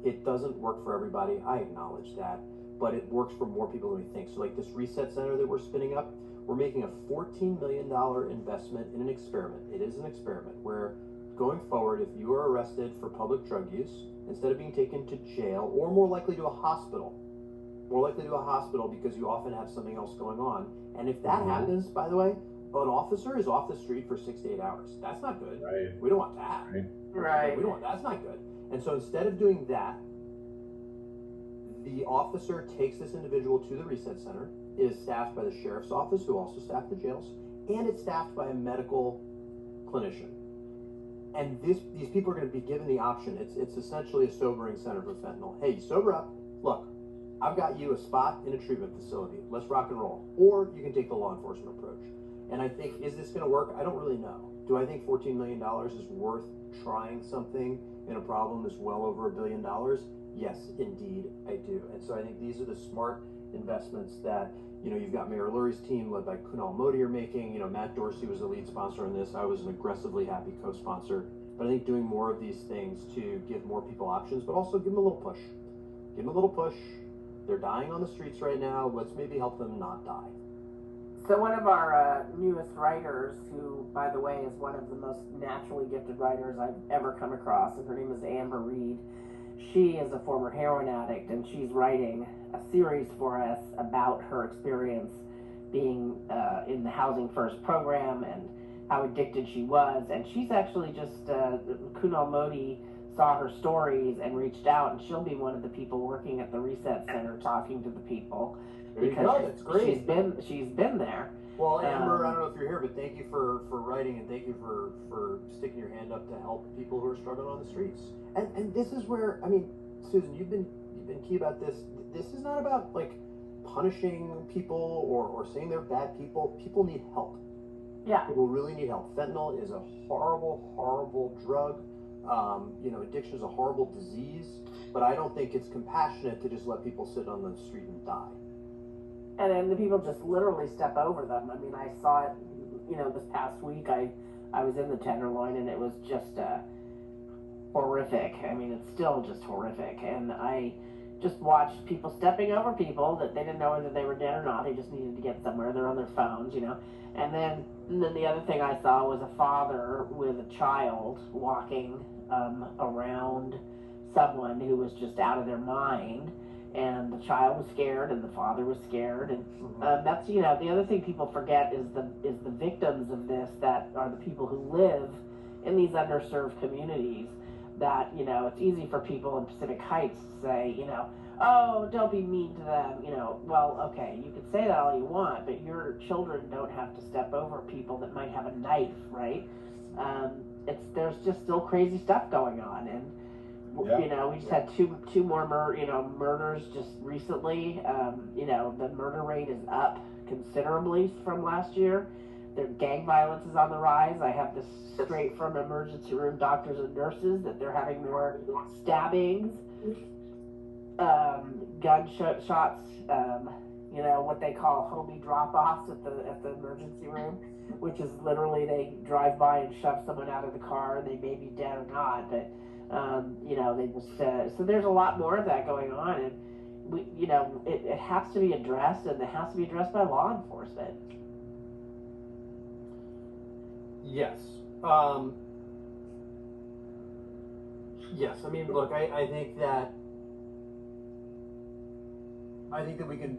It doesn't work for everybody, I acknowledge that, but it works for more people than we think. So like this reset center that we're spinning up, we're making a $14 million investment in an experiment. It is an experiment where going forward, if you are arrested for public drug use, instead of being taken to jail or more likely to a hospital because you often have something else going on. And if that happens, by the way, an officer is off the street for 6 to 8 hours. That's not good. Right. We don't want that. Right. That's not good. And so instead of doing that, the officer takes this individual to the reset center. It is staffed by the sheriff's office, who also staff the jails, and it's staffed by a medical clinician. And these people are going to be given the option. It's essentially a sobering center for fentanyl. Hey, sober up. Look, I've got you a spot in a treatment facility. Let's rock and roll. Or you can take the law enforcement approach. And I think, is this going to work? I don't really know. Do I think $14 million is worth trying something in a problem that's well over $1 billion? Yes, indeed, I do. And so I think these are the smart investments that, you've got Mayor Lurie's team led by Kunal Modi are making. Matt Dorsey was the lead sponsor on this. I was an aggressively happy co-sponsor. But I think doing more of these things to give more people options, but also give them a little push. give them a little push. They're dying on the streets right now. Let's maybe help them not die. So one of our newest writers, who, by the way, is one of the most naturally gifted writers I've ever come across, and her name is Amber Reed. She is a former heroin addict, and she's writing a series for us about her experience being in the Housing First program and how addicted she was. And she's actually just, Kunal Modi saw her stories and reached out, and she'll be one of the people working at the Reset Center talking to the people. There you go. That's great. She's been there. Well, Amber, I don't know if you're here, but thank you for writing, and thank you for sticking your hand up to help people who are struggling on the streets. And this is where, I mean, Susan, you've been key about this. This is not about like punishing people or saying they're bad people. People need help. Yeah. People really need help. Fentanyl is a horrible, horrible drug. Addiction is a horrible disease, but I don't think it's compassionate to just let people sit on the street and die. And then the people just literally step over them. I mean, I saw it, this past week. I was in the Tenderloin, and it was just horrific. I mean, it's still just horrific. And I just watched people stepping over people that they didn't know whether they were dead or not. They just needed to get somewhere. They're on their phones, And then the other thing I saw was a father with a child walking around someone who was just out of their mind. And the child was scared, and the father was scared, and that's the other thing people forget is the victims of this that are the people who live in these underserved communities. That it's easy for people in Pacific Heights to say oh, don't be mean to them. Well, okay, you can say that all you want, but your children don't have to step over people that might have a knife, right? There's just still crazy stuff going on, and. Yeah. We just had two more murders just recently. The murder rate is up considerably from last year. The gang violence is on the rise. I have this straight from emergency room doctors and nurses that they're having more stabbings, gunshots, what they call homie drop-offs at the emergency room, which is literally they drive by and shove someone out of the car, and they may be dead or not, but they just so there's a lot more of that going on, and it has to be addressed, and it has to be addressed by law enforcement. Yes. Yes. I mean, look, I think that we can,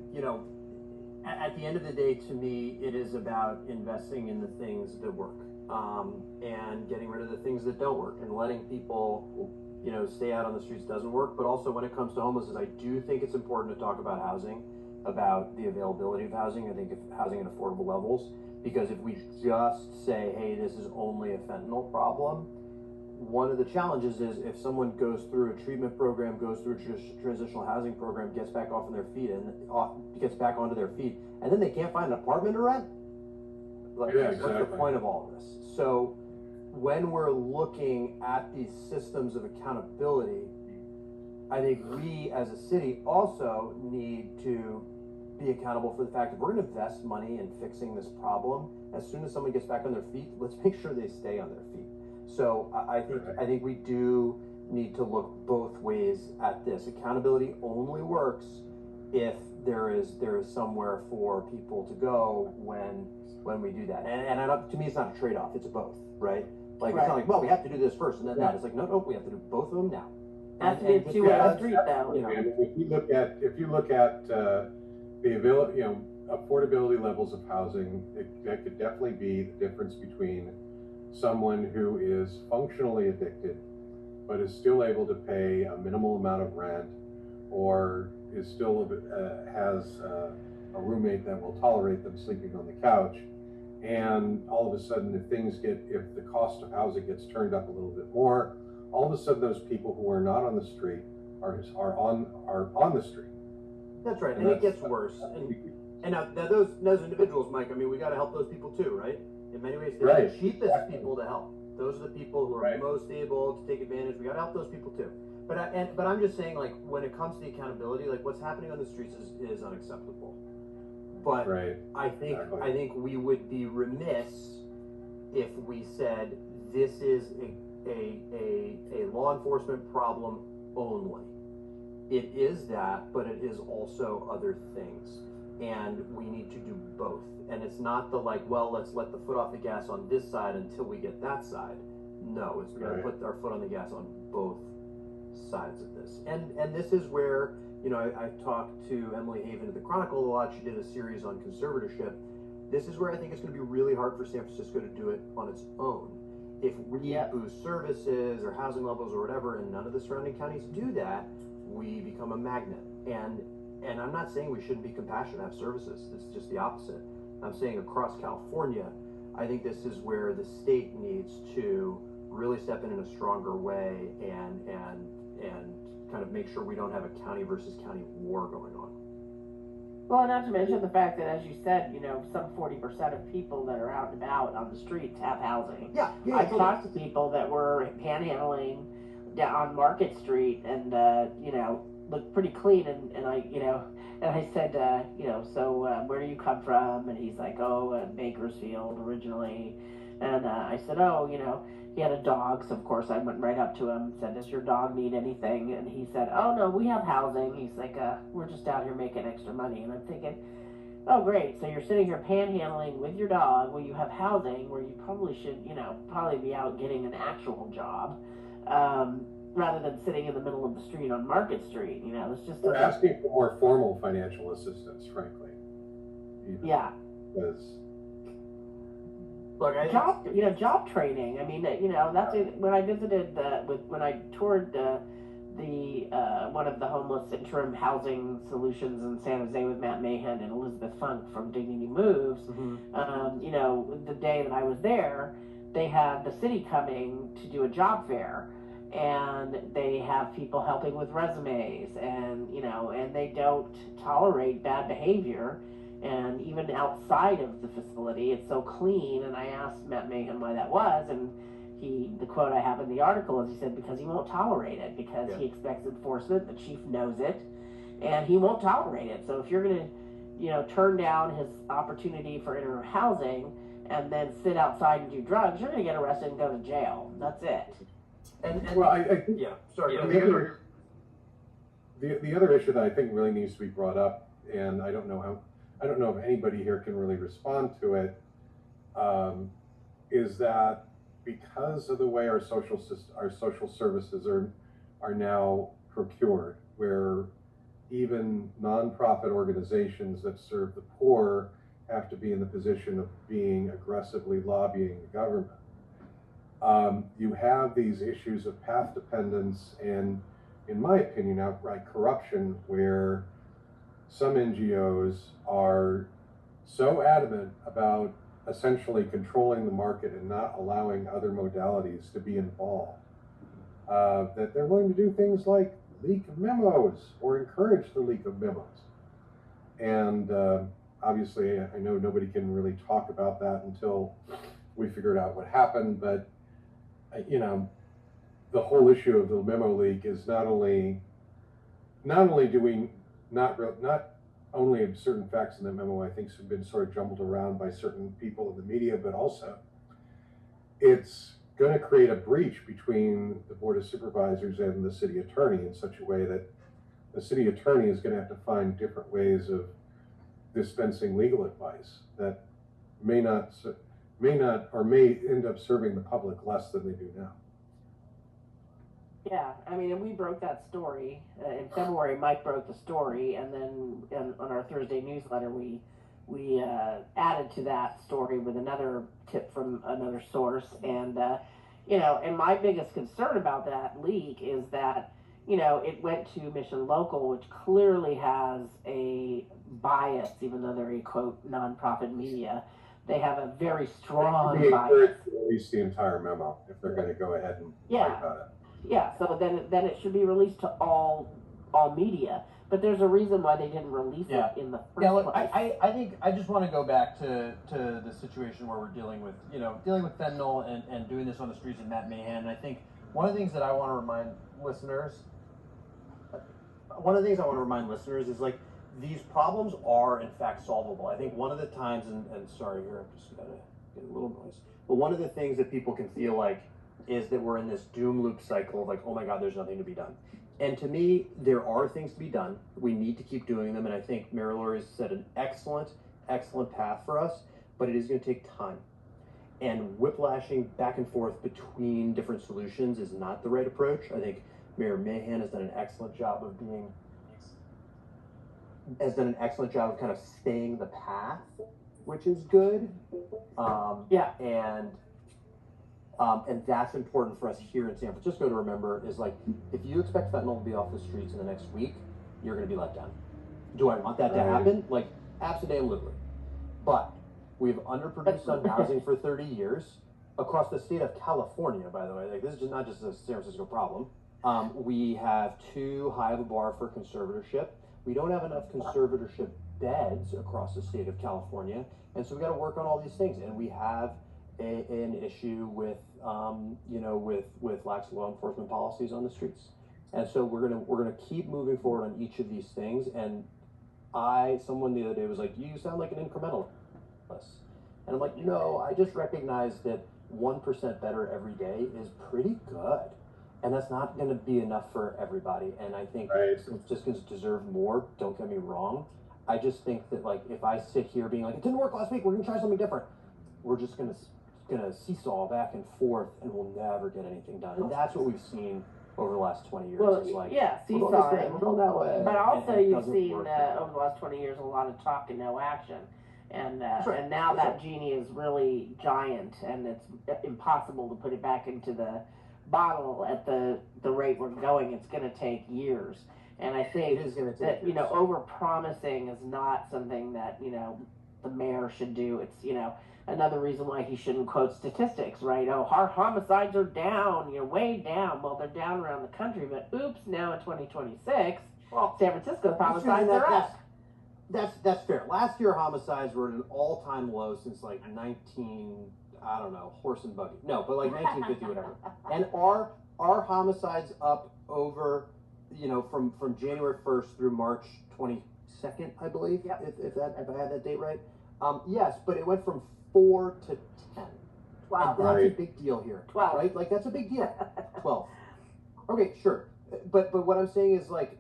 at the end of the day, to me, it is about investing in the things that work. And getting rid of the things that don't work, and letting people, stay out on the streets doesn't work. But also, when it comes to homelessness, I do think it's important to talk about housing, about the availability of housing. I think housing at affordable levels, because if we just say, hey, this is only a fentanyl problem, one of the challenges is if someone goes through a treatment program, goes through a transitional housing program, gets back off on their feet, and gets back onto their feet, and then they can't find an apartment to rent. What's the point of all of this? So when we're looking at these systems of accountability, I think we as a city also need to be accountable for the fact that we're going to invest money in fixing this problem. As soon as someone gets back on their feet, let's make sure they stay on their feet. So I think we do need to look both ways at this. Accountability only works if there is somewhere for people to go when we do that. And to me, it's not a trade-off. It's both, right? Like, right. It's not like, well, we have to do this first and then that. It's like, no, we have to do both of them now. Has to be a two-way street, though. If you look at the availability, affordability levels of housing, that could definitely be the difference between someone who is functionally addicted, but is still able to pay a minimal amount of rent, or is still has a roommate that will tolerate them sleeping on the couch, and all of a sudden, if the cost of housing gets turned up a little bit more, all of a sudden those people who are not on the street are on the street. That's right, and it gets worse. And now those individuals, Mike, I mean, we got to help those people too, right? In many ways, they're the cheapest people to help. Those are the people who are most able to take advantage. We got to help those people too. But I'm just saying, like, when it comes to the accountability, like what's happening on the streets is unacceptable. But I think we would be remiss if we said this is a law enforcement problem only. it is that, but it is also other things. And we need to do both. And it's not the like, well, let's let the foot off the gas on this side until we get that side. No, it's we gotta put our foot on the gas on both sides of this. And this is where, you know, I've talked to Emily Haven at the Chronicle a lot. She did a series on conservatorship. This is where I think it's going to be really hard for San Francisco to do it on its own. If we boost services or housing levels or whatever, and none of the surrounding counties do that, we become a magnet. And I'm not saying we shouldn't be compassionate, have services. It's just the opposite. I'm saying across California, I think this is where the state needs to really step in a stronger way and kind of make sure we don't have a county versus county war going on. Well, not to mention the fact that, as you said, you know, some 40% of people that are out and about on the streets have housing. Yeah, I've talked to people that were panhandling down on Market Street and, you know, looked pretty clean. And I, you know, and I said, you know, so where do you come from? And he's like, oh, Bakersfield originally. And I said, oh, you know, he had a dog. So, of course, I went right up to him and said, does your dog need anything? And he said, oh, no, we have housing. He's like, we're just out here making extra money. And I'm thinking, oh, great. So you're sitting here panhandling with your dog where you have housing, where you probably should, you know, probably be out getting an actual job rather than sitting in the middle of the street on Market Street. You know, it's just we're asking for more formal financial assistance, frankly. Yeah. Because look, job training. I mean, you know, that's it. When I visited when I toured the one of the homeless interim housing solutions in San Jose with Matt Mahan and Elizabeth Funk from Dignity Moves. Mm-hmm. You know, the day that I was there, they had the city coming to do a job fair, and they have people helping with resumes, and you know, and they don't tolerate bad behavior. And even outside of the facility, it's so clean. And I asked Matt Mahan why that was, and the quote I have in the article is he said, because he won't tolerate it, because he expects enforcement. The chief knows it, and he won't tolerate it. So if you're going to, you know, turn down his opportunity for interim housing and then sit outside and do drugs, you're going to get arrested and go to jail. That's it. And well, I think, sorry. The other issue that I think really needs to be brought up, and I don't know if anybody here can really respond to it, is that because of the way our social services are now procured, where even nonprofit organizations that serve the poor have to be in the position of being aggressively lobbying the government. You have these issues of path dependence and, in my opinion, outright corruption, where some NGOs are so adamant about essentially controlling the market and not allowing other modalities to be involved, that they're willing to do things like leak memos or encourage the leak of memos. And obviously, I know nobody can really talk about that until we figured out what happened, but you know, the whole issue of the memo leak is not only do we not only of certain facts in the memo, I think, have been sort of jumbled around by certain people in the media, but also it's going to create a breach between the Board of Supervisors and the city attorney in such a way that the city attorney is going to have to find different ways of dispensing legal advice that may end up serving the public less than they do now. Yeah, I mean, and we broke that story in February. Mike broke the story, and then on our Thursday newsletter, we added to that story with another tip from another source. And you know, and my biggest concern about that leak is that, you know, it went to Mission Local, which clearly has a bias, even though they're a quote nonprofit media. They have a very strong bias. To release the entire memo if they're going to go ahead and fight about it. Yeah, so then it should be released to all media. But there's a reason why they didn't release it in the first place. I think I just want to go back to the situation where we're dealing with fentanyl and doing this on the streets of Matt Mahan. And I think one of the things I want to remind listeners is like, these problems are in fact solvable. I think one of the times, and sorry here, I'm just gotta get a little noise, but one of the things that people can feel like is that we're in this doom loop cycle of like, oh my God, there's nothing to be done. And to me, there are things to be done. We need to keep doing them, and I think Mary Lori has set an excellent path for us, but it is going to take time. And whiplashing back and forth between different solutions is not the right approach. I think Mayor Mahan has done an excellent job of kind of staying the path, which is good. And that's important for us here in San Francisco to remember is like, if you expect fentanyl to be off the streets in the next week, you're going to be let down. Do I want that to happen? Like, absolutely. But we've underproduced on housing for 30 years across the state of California, by the way. Like, this is not just a San Francisco problem. We have too high of a bar for conservatorship. We don't have enough conservatorship beds across the state of California. And so we got to work on all these things. And we have an issue with, with lax law enforcement policies on the streets. And so we're gonna keep moving forward on each of these things. And someone the other day was like, "You sound like an incrementalist," and I'm like, "No, I just recognize that 1% better every day is pretty good, and that's not going to be enough for everybody." And I think it's just going to deserve more. Don't get me wrong. I just think that, like, if I sit here being like, "It didn't work last week, we're going to try something different," we're just going to seesaw back and forth, and we'll never get anything done. And that's what we've seen over the last 20 years. Well, it's like, seesawing. We're going that way. But also, you've seen over the last 20 years a lot of talk and no action. And and now that genie is really giant, and it's impossible to put it back into the bottle at the rate we're going. It's going to take years. And I think that, over promising is not something that, the mayor should do. It's, another reason why he shouldn't quote statistics, right? Oh, our homicides are down, way down. Well, they're down around the country, but oops, now in 2026, San Francisco's homicides are up. That's fair. Last year, homicides were at an all-time low since like horse and buggy. No, but like 1950, whatever. And our homicides up over, from January 1st through March 22nd, I believe. Yep. If I had that date right. Yes, but it went from 4 to 10. Wow. And that's a big deal here. 12. Right? Like, that's a big deal. 12. Okay, sure. But what I'm saying is, like,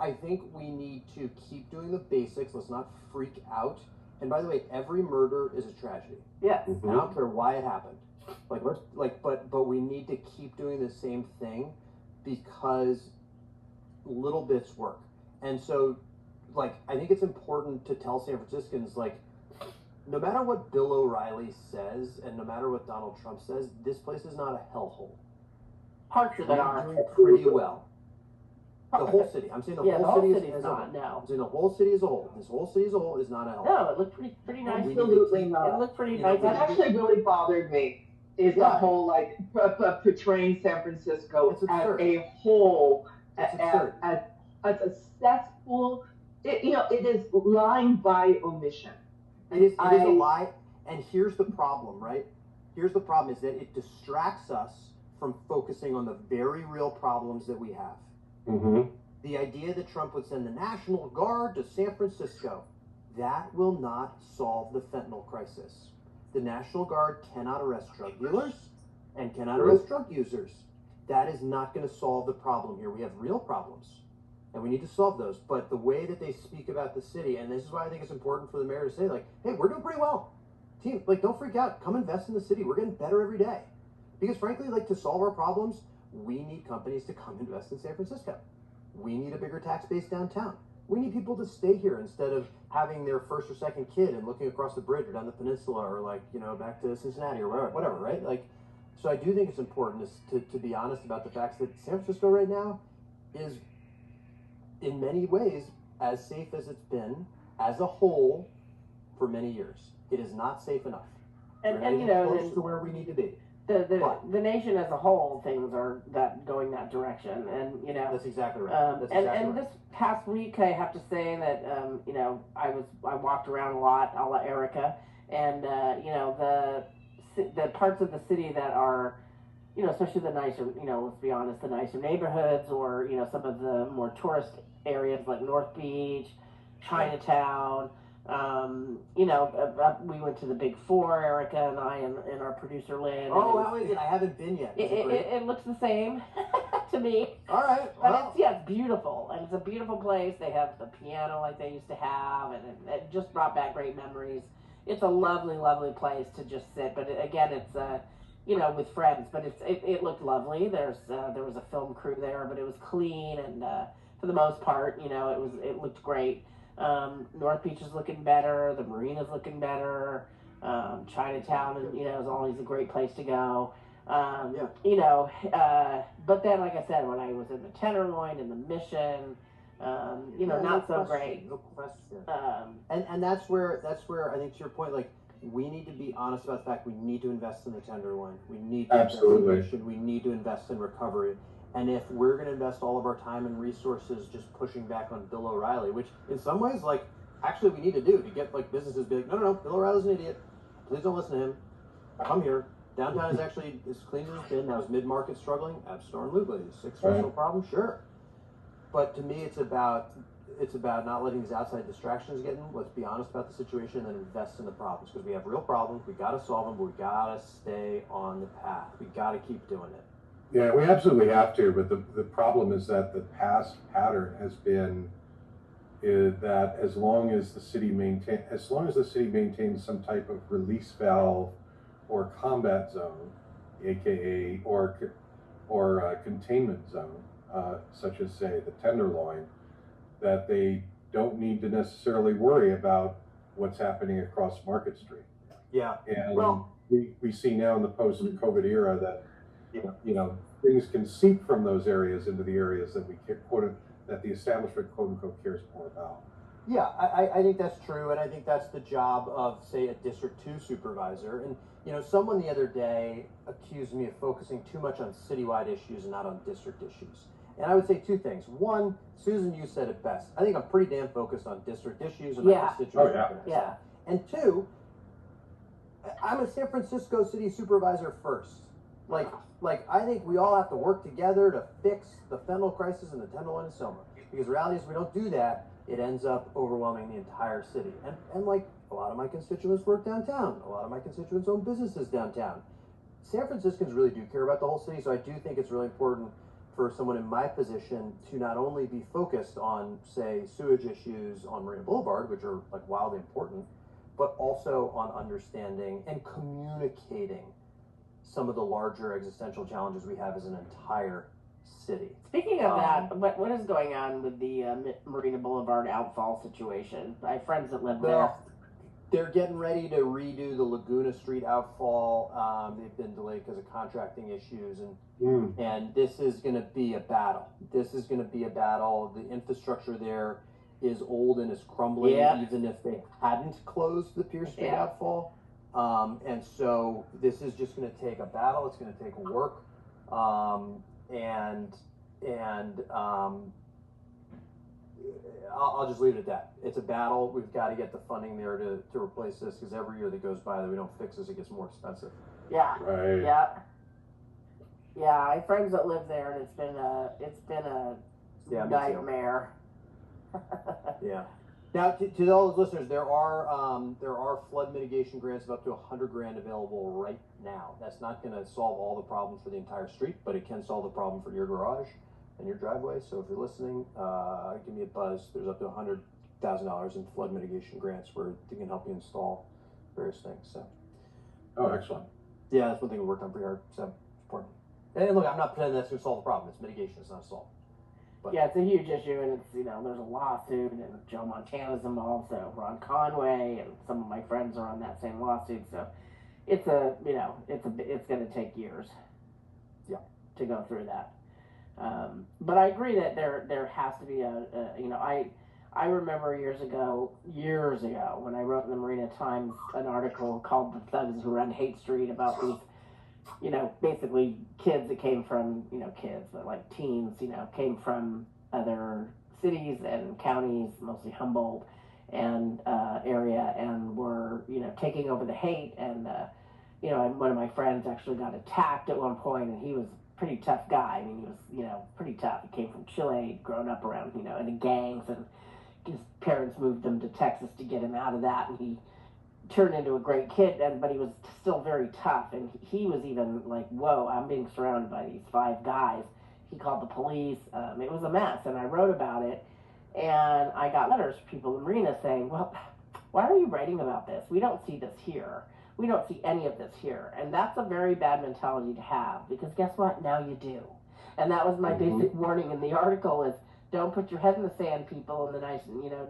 I think we need to keep doing the basics. Let's not freak out. And by the way, every murder is a tragedy. Yes. I don't care why it happened. But we need to keep doing the same thing because little bits work. And so, like, I think it's important to tell San Franciscans, like, no matter what Bill O'Reilly says and no matter what Donald Trump says, this place is not a hellhole. Harsher than ours. We're doing pretty well. The whole city. I'm saying the whole city is not. No. I'm saying the whole city as a whole. This whole city as a whole is not a hellhole. No, it looked pretty nice. Absolutely not. It looked pretty nice. That actually really bothered me. Is the whole portraying San Francisco as a whole, as a cesspool. It is lying by omission. It is a lie, and here's the problem, right? Here's the problem is that it distracts us from focusing on the very real problems that we have. Mm-hmm. The idea that Trump would send the National Guard to San Francisco, that will not solve the fentanyl crisis. The National Guard cannot arrest drug dealers and cannot arrest drug users. That is not going to solve the problem here. We have real problems, and we need to solve those. But the way that they speak about the city, and this is why I think it's important for the mayor to say, like, hey, we're doing pretty well. Team, like, don't freak out. Come invest in the city. We're getting better every day. Because frankly, like, to solve our problems, we need companies to come invest in San Francisco. We need a bigger tax base downtown. We need people to stay here instead of having their first or second kid and looking across the bridge or down the peninsula or, like, back to Cincinnati or whatever, right? Like, so I do think it's important to be honest about the fact that San Francisco right now is, in many ways, as safe as it's been as a whole for many years. It is not safe enough. And close to where we need to be. The nation as a whole, things are going that direction, and that's exactly right. And this past week, I have to say that I walked around a lot, a la Erica, and the parts of the city that are, especially the nicer, let's be honest, the nicer neighborhoods, or some of the more tourist areas like North Beach, Chinatown. We went to the Big Four, Erica and I, and our producer Lynn. Oh, how is it? I haven't been yet. It looks the same to to me. All right. But Well, it's beautiful, and it's a beautiful place. They have the piano like they used to have, and it just brought back great memories. It's a lovely, lovely place to just sit. But again, it's with friends. But it looked lovely. There was a film crew there, but it was clean, and for the most part, it looked great. North Beach is looking better. The marina's looking better. Chinatown is always a great place to go. But then, like I said, when I was in the Tenderloin and the Mission, not so great. No question. And that's where I think, to your point, like, we need to be honest about the fact we need to invest in the Tenderloin. We need to invest in the Mission. We need to invest in recovery. And if we're going to invest all of our time and resources just pushing back on Bill O'Reilly, which in some ways, like, actually we need to do to get, like, businesses to be like, no, Bill O'Reilly's an idiot. Please don't listen to him. Come here. Downtown is actually as clean as it's been. Now, is mid-market struggling? Absolutely. Six social problems? Sure. But to me, it's about not letting these outside distractions get in. Let's be honest about the situation and then invest in the problems, because we have real problems. We got to solve them, but we got to stay on the path. We got to keep doing it. Yeah, we absolutely have to. But the problem is that the past pattern has been that as long as the city maintains some type of release valve or combat zone, aka or containment zone, such as, say, the Tenderloin, that they don't need to necessarily worry about what's happening across Market Street. Yeah. And we see now in the post-COVID era that things can seep from those areas into the areas that that the establishment, quote unquote, cares more about. Yeah, I think that's true, and I think that's the job of, say, a District 2 supervisor. And someone the other day accused me of focusing too much on citywide issues and not on district issues. And I would say two things. One, Susan, you said it best. I think I'm pretty damn focused on district issues and my constituents. Yeah. And two, I'm a San Francisco city supervisor first. Like I think we all have to work together to fix the fentanyl crisis in the Tenderloin and Soma. Because the reality is, if we don't do that, it ends up overwhelming the entire city. And like, a lot of my constituents work downtown. A lot of my constituents own businesses downtown. San Franciscans really do care about the whole city, so I do think it's really important for someone in my position to not only be focused on, say, sewage issues on Marina Boulevard, which are like wildly important, but also on understanding and communicating some of the larger existential challenges we have as an entire city. Speaking of that, what is going on with the Marina Boulevard outfall situation? I have friends that live there. They're getting ready to redo the Laguna Street outfall. They've been delayed because of contracting issues, and this is going to be a battle. The infrastructure there is old and is crumbling, even if they hadn't closed the Pierce Street outfall. And so this is just going to take a battle. It's going to take work, I'll just leave it at that. It's a battle. We've got to get the funding there to replace this, because every year that goes by that we don't fix this, it gets more expensive. Yeah. Right. Yeah. Yeah. I have friends that live there, and it's been a nightmare. Yeah. Now, to all those listeners, there are flood mitigation grants of up to $100,000 available right now. That's not going to solve all the problems for the entire street, but it can solve the problem for your garage and your driveway. So if you're listening, give me a buzz. There's up to $100,000 in flood mitigation grants where they can help you install various things. So. Oh, excellent. Yeah, that's one thing we worked on pretty hard. So it's important. And look, I'm not pretending that's going to solve the problem. It's mitigation. It's not a solve. But. Yeah, it's a huge issue, and it's there's a lawsuit, and Joe Montana's involved, so Ron Conway, and some of my friends are on that same lawsuit. So it's going to take years. Yeah. To go through that. But I agree that there has to be I remember years ago when I wrote in the Marina Times an article called "The Thugs Who Run Hate Street" about these, basically kids that came from, like teens, came from other cities and counties, mostly Humboldt and area, and were, taking over the hate. And, and one of my friends actually got attacked at one point, and he was a pretty tough guy. I mean, he was, pretty tough. He came from Chile, grown up around, in the gangs, and his parents moved him to Texas to get him out of that, and he turned into a great kid, but he was still very tough, and he was even like, whoa, I'm being surrounded by these 5 guys, He called the police. It was a mess, and I wrote about it. And I got letters from people in the marina saying, well, why are you writing about this? We don't see this here. We don't see any of this here. And that's a very bad mentality to have, because guess what? Now you do. And that was my basic warning in the article is don't put your head in the sand, people in the nice,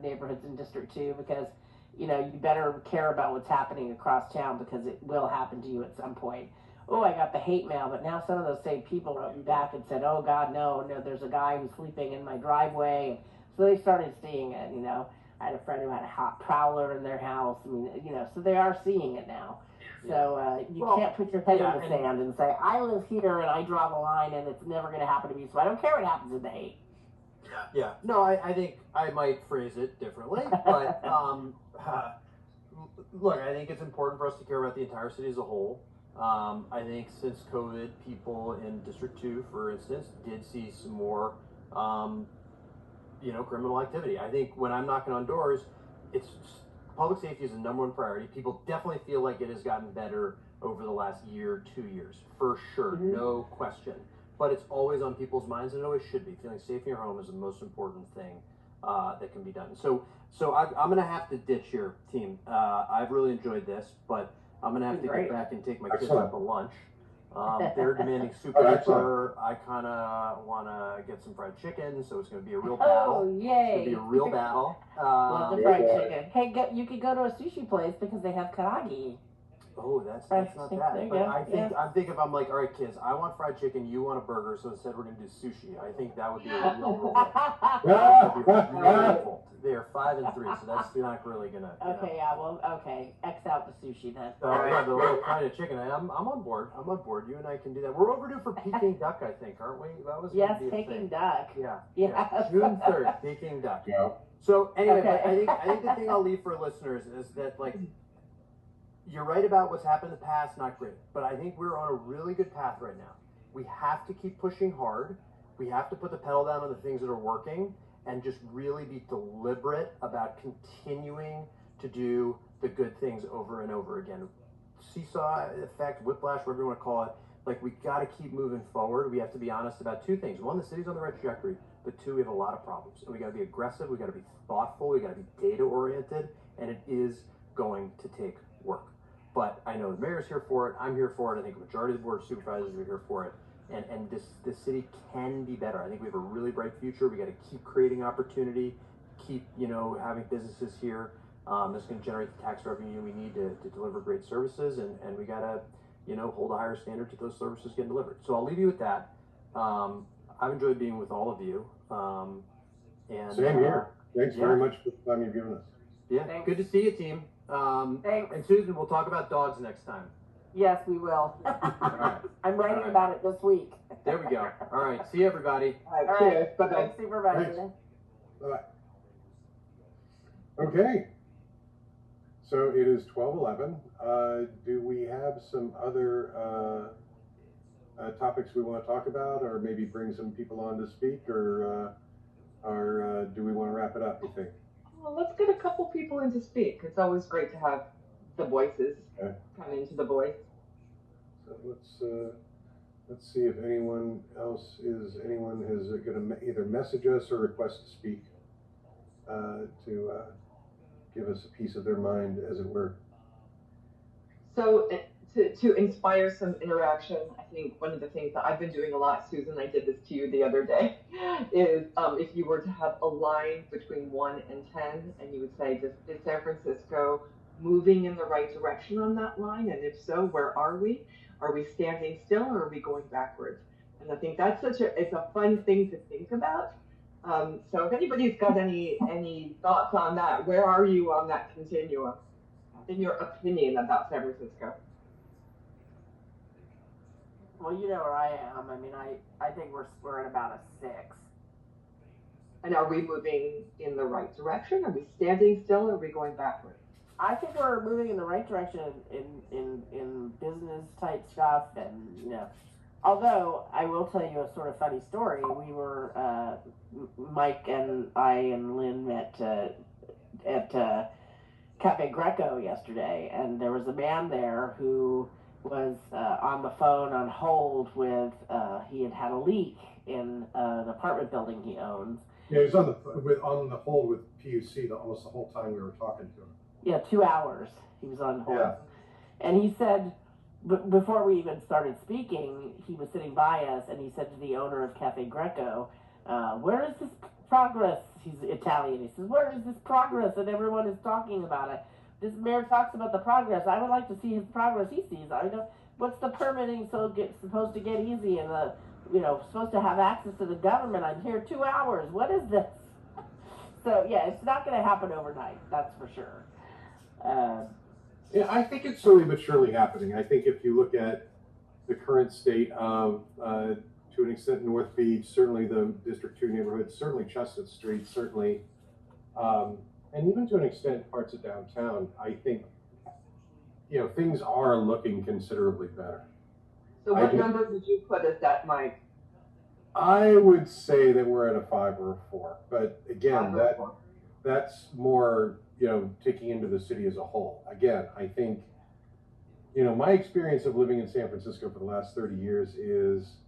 neighborhoods in District 2, because, you better care about what's happening across town, because it will happen to you at some point. Oh, I got the hate mail, but now some of those same people wrote me back and said, oh, God, no, there's a guy who's sleeping in my driveway. And so they started seeing it, I had a friend who had a hot prowler in their house. I mean, so they are seeing it now. So you can't put your head in the sand and say, I live here and I draw the line and it's never going to happen to me, so I don't care what happens in the hate. Yeah. No, I think I might phrase it differently, but look, I think it's important for us to care about the entire city as a whole. I think since COVID, people in District 2, for instance, did see some more, criminal activity. I think when I'm knocking on doors, it's public safety is the #1 priority. People definitely feel like it has gotten better over the last year, 2 years, for sure, no question. But it's always on people's minds, and it always should be. Feeling safe in your home is the most important thing that can be done. So I'm going to have to ditch your team. I've really enjoyed this, but I'm going to have to get back and take my kids out to lunch. They're demanding super. I kind of want to get some fried chicken, so it's going to be a real battle. Oh, yay! It's going to be a real battle. Love the fried chicken. Hey, you could go to a sushi place because they have karagi. Oh, that's not bad. But I'm thinking if I'm like, all right, kids, I want fried chicken, you want a burger, so instead we're going to do sushi. I think that would be a real revolt. They are 5 and 3, so that's not really going to. Okay, yeah, well, okay. X out the sushi then. Yeah, the little kind of chicken. I'm on board. I'm on board. You and I can do that. We're overdue for Peking duck, I think, aren't we? That was Peking duck. Yeah. June 3rd, Peking duck. Yeah. So anyway, okay. I think the thing I'll leave for listeners is that you're right about what's happened in the past, not great. But I think we're on a really good path right now. We have to keep pushing hard. We have to put the pedal down on the things that are working and just really be deliberate about continuing to do the good things over and over again. Seesaw effect, whiplash, whatever you want to call it. We got to keep moving forward. We have to be honest about 2 things. 1, the city's on the right trajectory. But 2, we have a lot of problems. And we got to be aggressive. We got to be thoughtful. We got to be data oriented. And it is going to take work. But I know the mayor's here for it. I'm here for it. I think the majority of the board of supervisors are here for it. And this city can be better. I think we have a really bright future. We got to keep creating opportunity, keep having businesses here. That's going to generate the tax revenue we need to deliver great services, and we got to hold a higher standard to those services getting delivered. So I'll leave you with that. I've enjoyed being with all of you. And same here. Thanks very much for the time you've given us. Yeah, thanks. Good to see you, team. Thanks. And Susan, we'll talk about dogs next time. Yes, we will. Right. I'm writing about it this week. There we go. All right. See you, everybody. All right, cheers. Bye-bye. Thanks, Supervisor. Bye-bye. Okay. So it is 12:11. Do we have some other topics we want to talk about, or maybe bring some people on to speak, or do we want to wrap it up, you think? Well, let's get a couple people in to speak. It's always great to have the voices come into the voice. So let's see if anyone is going to either message us or request to speak to give us a piece of their mind, as it were. So to inspire some interaction, I think one of the things that I've been doing a lot, Susan, I did this to you the other day, is if you were to have a line between 1 and 10, and you would say, is San Francisco moving in the right direction on that line? And if so, where are we? Are we standing still, or are we going backwards? And I think that's it's a fun thing to think about. So if anybody's got any thoughts on that, where are you on that continuum, in your opinion about San Francisco? Well, you know where I am. I mean, I think we're at about a 6. And are we moving in the right direction? Are we standing still, or are we going backwards? I think we're moving in the right direction in business type stuff, and although I will tell you a sort of funny story. We were Mike and I and Lynn met at Cafe Greco yesterday, and there was a man there who was on the phone on hold with, he had a leak in an apartment building he owns. Yeah, he was on the hold with PUC almost the whole time we were talking to him. Yeah, 2 hours he was on hold. Yeah. And he said, before we even started speaking, he was sitting by us, and he said to the owner of Cafe Greco, where is this progress? He's Italian. He says, where is this progress? And everyone is talking about it. This mayor talks about the progress. I would like to see his progress he sees. I know, what's the permitting supposed to get easy and supposed to have access to the government? I'm here 2 hours. What is this? So yeah, it's not going to happen overnight. That's for sure. Yeah, I think it's slowly but surely happening. I think if you look at the current state of, to an extent, North Beach, certainly the District 2 neighborhoods, certainly Chestnut Street, certainly, and even to an extent parts of downtown, I think, things are looking considerably better. So what number would you put us at, Mike? I would say that we're at a 5 or a 4, but again, that's more, taking into the city as a whole. Again, I think, my experience of living in San Francisco for the last 30 years is,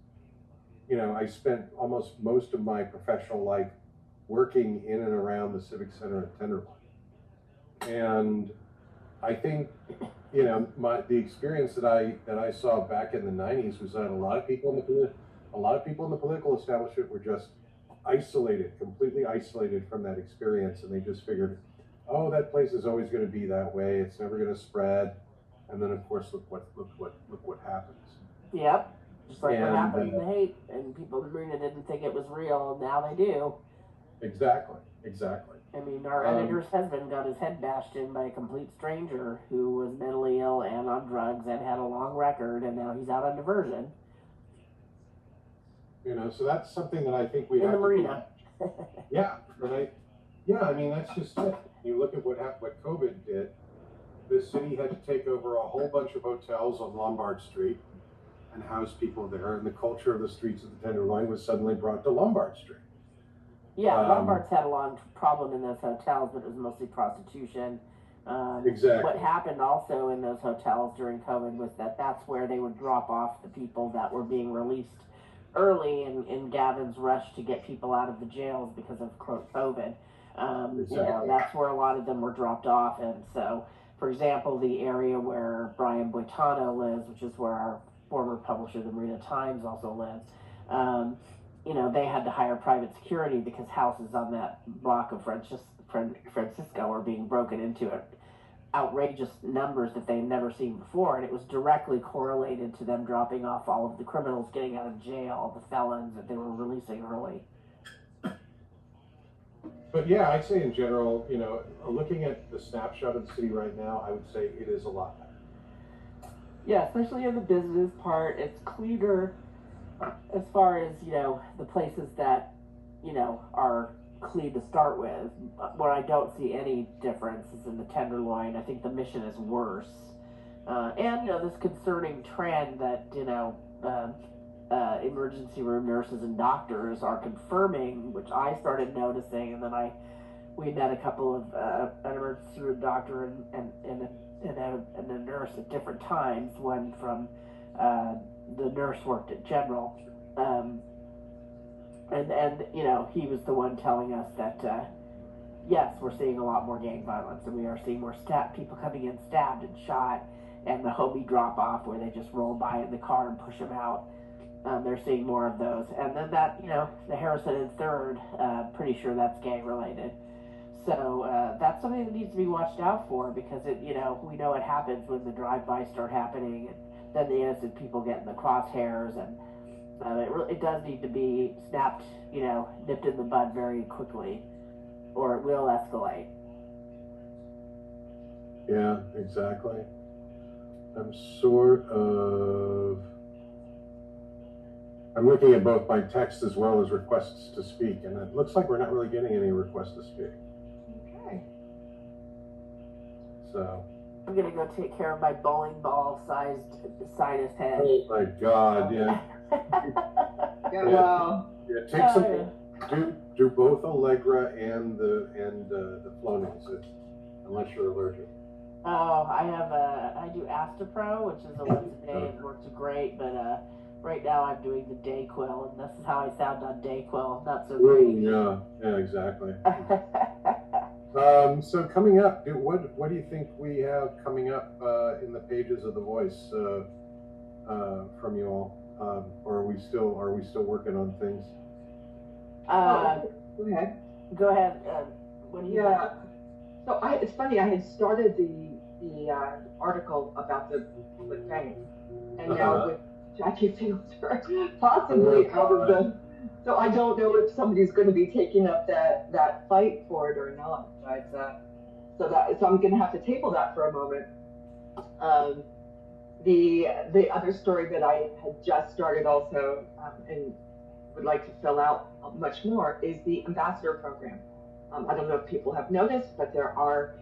I spent almost most of my professional life working in and around the Civic Center at Tenderloin. And I think, the experience that I saw back in the 90s was that a lot of people in the political establishment were just completely isolated from that experience, and they just figured, oh, that place is always going to be that way. It's never going to spread. And then, of course, look what happens. Yep. Just like what happened in the hate, and people in Marina didn't think it was real. Now they do. Exactly. I mean, our editor's husband got his head bashed in by a complete stranger who was mentally ill and on drugs and had a long record, and now he's out on diversion. So that's something that I think we have in the Marina. Yeah, I mean, that's just it. You look at what COVID did. The city had to take over a whole bunch of hotels on Lombard Street and house people there, and the culture of the streets of the Tenderloin was suddenly brought to Lombard Street. Yeah, Lombard's had a long problem in those hotels, but it was mostly prostitution. Exactly. What happened also in those hotels during COVID was that's where they would drop off the people that were being released early in Gavin's rush to get people out of the jails because of COVID. Exactly. That's where a lot of them were dropped off. And so, for example, the area where Brian Boitano lives, which is where our former publisher, the Marina Times, also lives, they had to hire private security because houses on that block of Francisco were being broken into at outrageous numbers that they'd never seen before, and it was directly correlated to them dropping off all of the criminals getting out of jail, the felons that they were releasing early. But yeah, I'd say in general, looking at the snapshot of the city right now, I would say it is a lot better. Yeah, especially in the business part, it's cleaner as far as, the places that, are clean to start with. Where I don't see any difference is in the Tenderloin. I think the Mission is worse. And, this concerning trend that, emergency room nurses and doctors are confirming, which I started noticing, and then we met a couple of an emergency room doctor and a nurse at different times. One from the nurse worked at General, and he was the one telling us that yes, we're seeing a lot more gang violence, and we are seeing more people coming in stabbed and shot, and the homie drop off where they just roll by in the car and push them out. They're seeing more of those. And then that, the Harrison and Third, pretty sure that's gang related. So that's something that needs to be watched out for, because we know what happens when the drive-bys start happening, and then the innocent people get in the crosshairs, and it does need to be snapped, nipped in the bud very quickly, or it will escalate. Yeah, exactly. I'm looking at both my text as well as requests to speak, and it looks like we're not really getting any requests to speak. Okay. So. I'm gonna go take care of my bowling ball sized sinus head. Oh my God! Yeah. Yeah. Take some. Do both Allegra and the Flonase, unless you're allergic. Oh, I do Astapro, which is a once a day. It works great, but right now I'm doing the Dayquil, and this is how I sound on Dayquil. Not so great. Yeah, exactly. So coming up, what do you think we have coming up in the pages of The Voice from you all? Or are we still working on things? Go ahead. Go ahead. What do you? Yeah. So it's funny. I had started the article about the banks, and now with Jackie Fielder possibly out of the. So I don't know if somebody's going to be taking up that fight for it or not. But so I'm going to have to table that for a moment. The other story that I had just started also and would like to fill out much more is the ambassador program. I don't know if people have noticed, but there are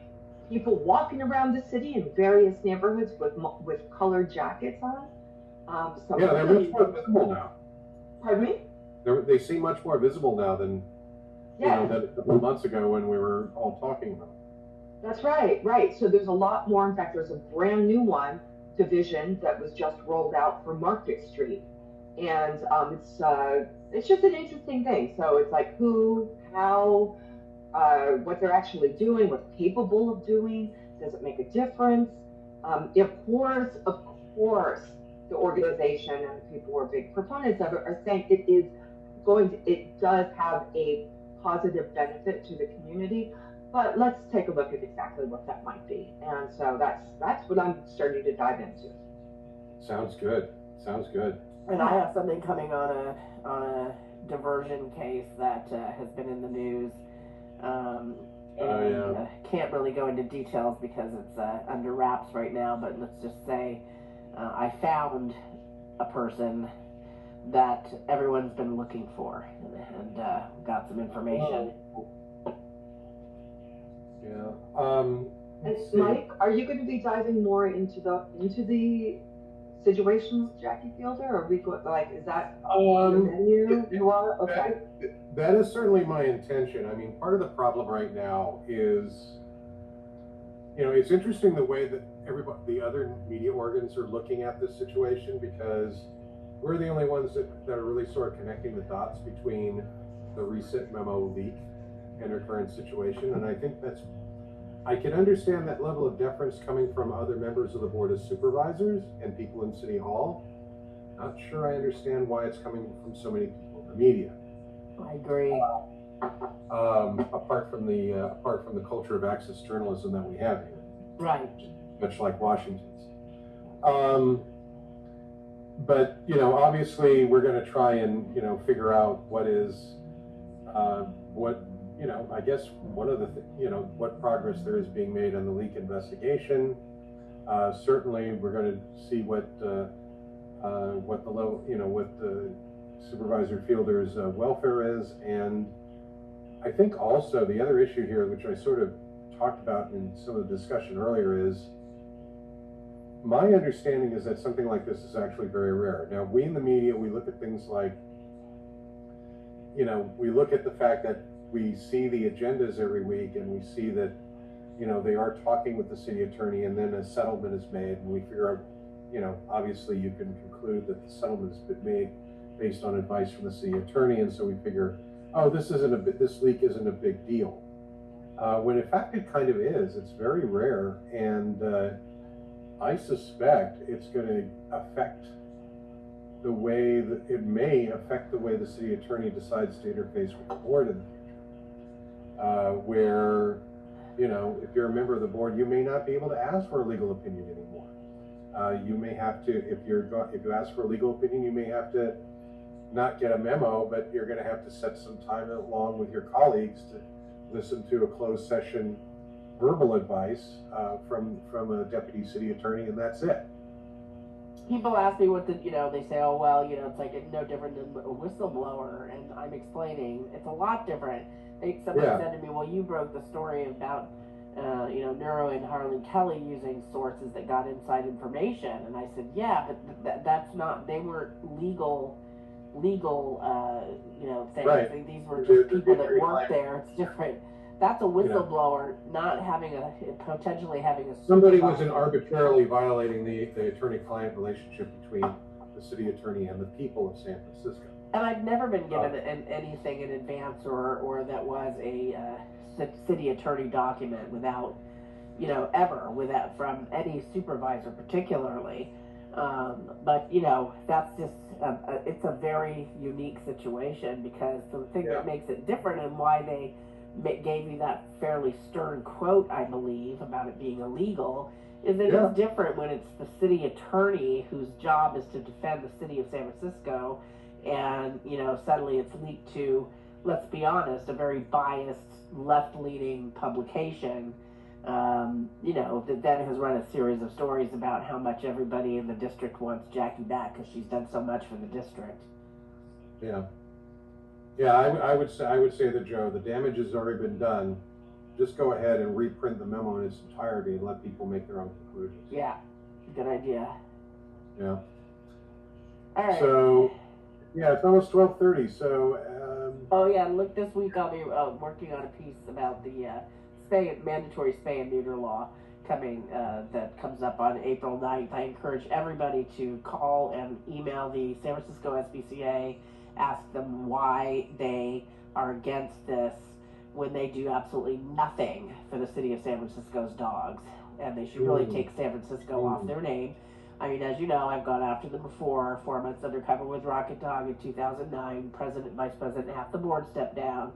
people walking around the city in various neighborhoods with colored jackets on. Yeah, they're much more visible now. Pardon me? They seem much more visible now than than a couple of months ago when we were all talking about them. That's right. So there's a lot more. In fact, there's a brand new division that was just rolled out for Market Street, and it's just an interesting thing. So it's like who, how, what they're actually doing, what's capable of doing. Does it make a difference? Of course, the organization and the people who are big proponents of it are saying it does have a positive benefit to the community. But let's take a look at exactly what that might be. And so that's what I'm starting to dive into. Sounds good. And I have something coming on a diversion case that has been in the news. Can't really go into details because it's under wraps right now, but let's just say I found a person that everyone's been looking for and got some information. Yeah. And Mike, are you going to be diving more into the situations with Jackie Fielder, or are we is that the menu you are? Okay. That is certainly my intention. I mean, part of the problem right now is, it's interesting the way that the other media organs are looking at this situation, because we're the only ones that are really sort of connecting the dots between the recent memo leak and our current situation. And I think I can understand that level of deference coming from other members of the Board of Supervisors and people in City Hall. Not sure I understand why it's coming from so many people in the media. I agree. Apart from the culture of access journalism that we have here. Right. Much like Washington's. But, obviously we're going to try and, figure out what is, I guess one of the, what progress there is being made on the leak investigation. Certainly we're going to see what the level, what the Supervisor Fielder's welfare is. And I think also the other issue here, which I sort of talked about in some of the discussion earlier, is my understanding is that something like this is actually very rare. Now, we in the media, we look at things like, we look at the fact that we see the agendas every week and we see that, they are talking with the city attorney, and then a settlement is made, and we figure out, obviously you can conclude that the settlement has been made based on advice from the city attorney, and so we figure, oh, this leak isn't a big deal. When in fact it kind of is. It's very rare, and I suspect it's going to affect the way that it may affect the way the city attorney decides to interface with the board in the future. Where, if you're a member of the board, you may not be able to ask for a legal opinion anymore. You may have to, if you ask for a legal opinion, you may have to not get a memo, but you're going to have to set some time along with your colleagues to listen to a closed session verbal advice from a deputy city attorney, and that's it. People ask me they say, oh, well, it's like it's no different than a whistleblower, and I'm explaining it's a lot different. Somebody said to me, well, you broke the story about, Neuro and Harlan Kelly using sources that got inside information, and I said, yeah, but that's not, they weren't legal things. Right. These were just people that worked there. It's different. that's a whistleblower not having potentially having a somebody wasn't arbitrarily violating the attorney-client relationship between the city attorney and the people of San Francisco. And I've never been given anything in advance or that was a city attorney document without, ever without from any supervisor particularly. But that's just it's a very unique situation, because the thing that makes it different and why they gave you that fairly stern quote, I believe, about it being illegal, is that it's different when it's the city attorney whose job is to defend the city of San Francisco, and suddenly it's leaked to, let's be honest, a very biased left-leaning publication. That then has run a series of stories about how much everybody in the district wants Jackie back because she's done so much for the district. Yeah, I would say that, Joe, the damage has already been done. Just go ahead and reprint the memo in its entirety and let people make their own conclusions. Yeah, good idea. Yeah. All right. So, yeah, it's almost 12:30. So. Oh yeah, look, this week I'll be working on a piece about the mandatory spay and neuter law coming that comes up on April 9th. I encourage everybody to call and email the San Francisco SPCA, ask them why they are against this when they do absolutely nothing for the city of San Francisco's dogs, and they should really take San Francisco off their name. I mean, as you know, I've gone after them before. 4 months undercover with Rocket Dog in 2009. President, Vice President, half the board stepped down.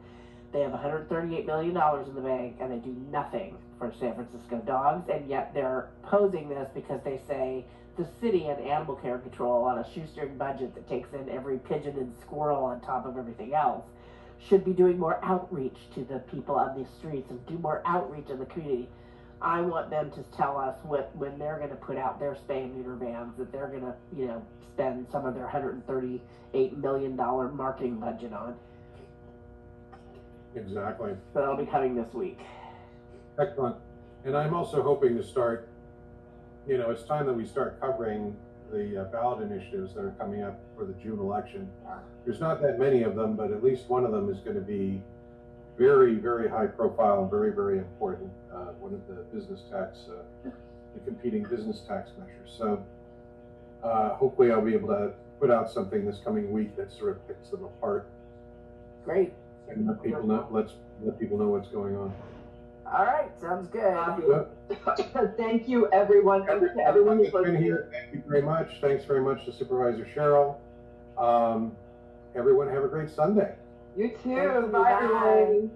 They have $138 million in the bank, and they do nothing for San Francisco dogs, and yet they're posing this because they say the city and animal care control on a shoestring budget that takes in every pigeon and squirrel on top of everything else should be doing more outreach to the people on these streets and do more outreach in the community. I want them to tell us when they're going to put out their spay and neuter bans that they're going to, spend some of their $138 million marketing budget on. Exactly. So that'll be coming this week. Excellent. And I'm also hoping to start, it's time that we start covering the ballot initiatives that are coming up for the June election. There's not that many of them, but at least one of them is going to be very, very high profile and very, very important. One of the business tax, the competing business tax measures. So hopefully I'll be able to put out something this coming week that sort of picks them apart. Great. And let people know, let people know what's going on. All right, sounds good. Thank you, everyone. Everyone who's been here, thank you very much. Thanks very much to Supervisor Sherrill. Everyone have a great Sunday. You too. Bye, everyone.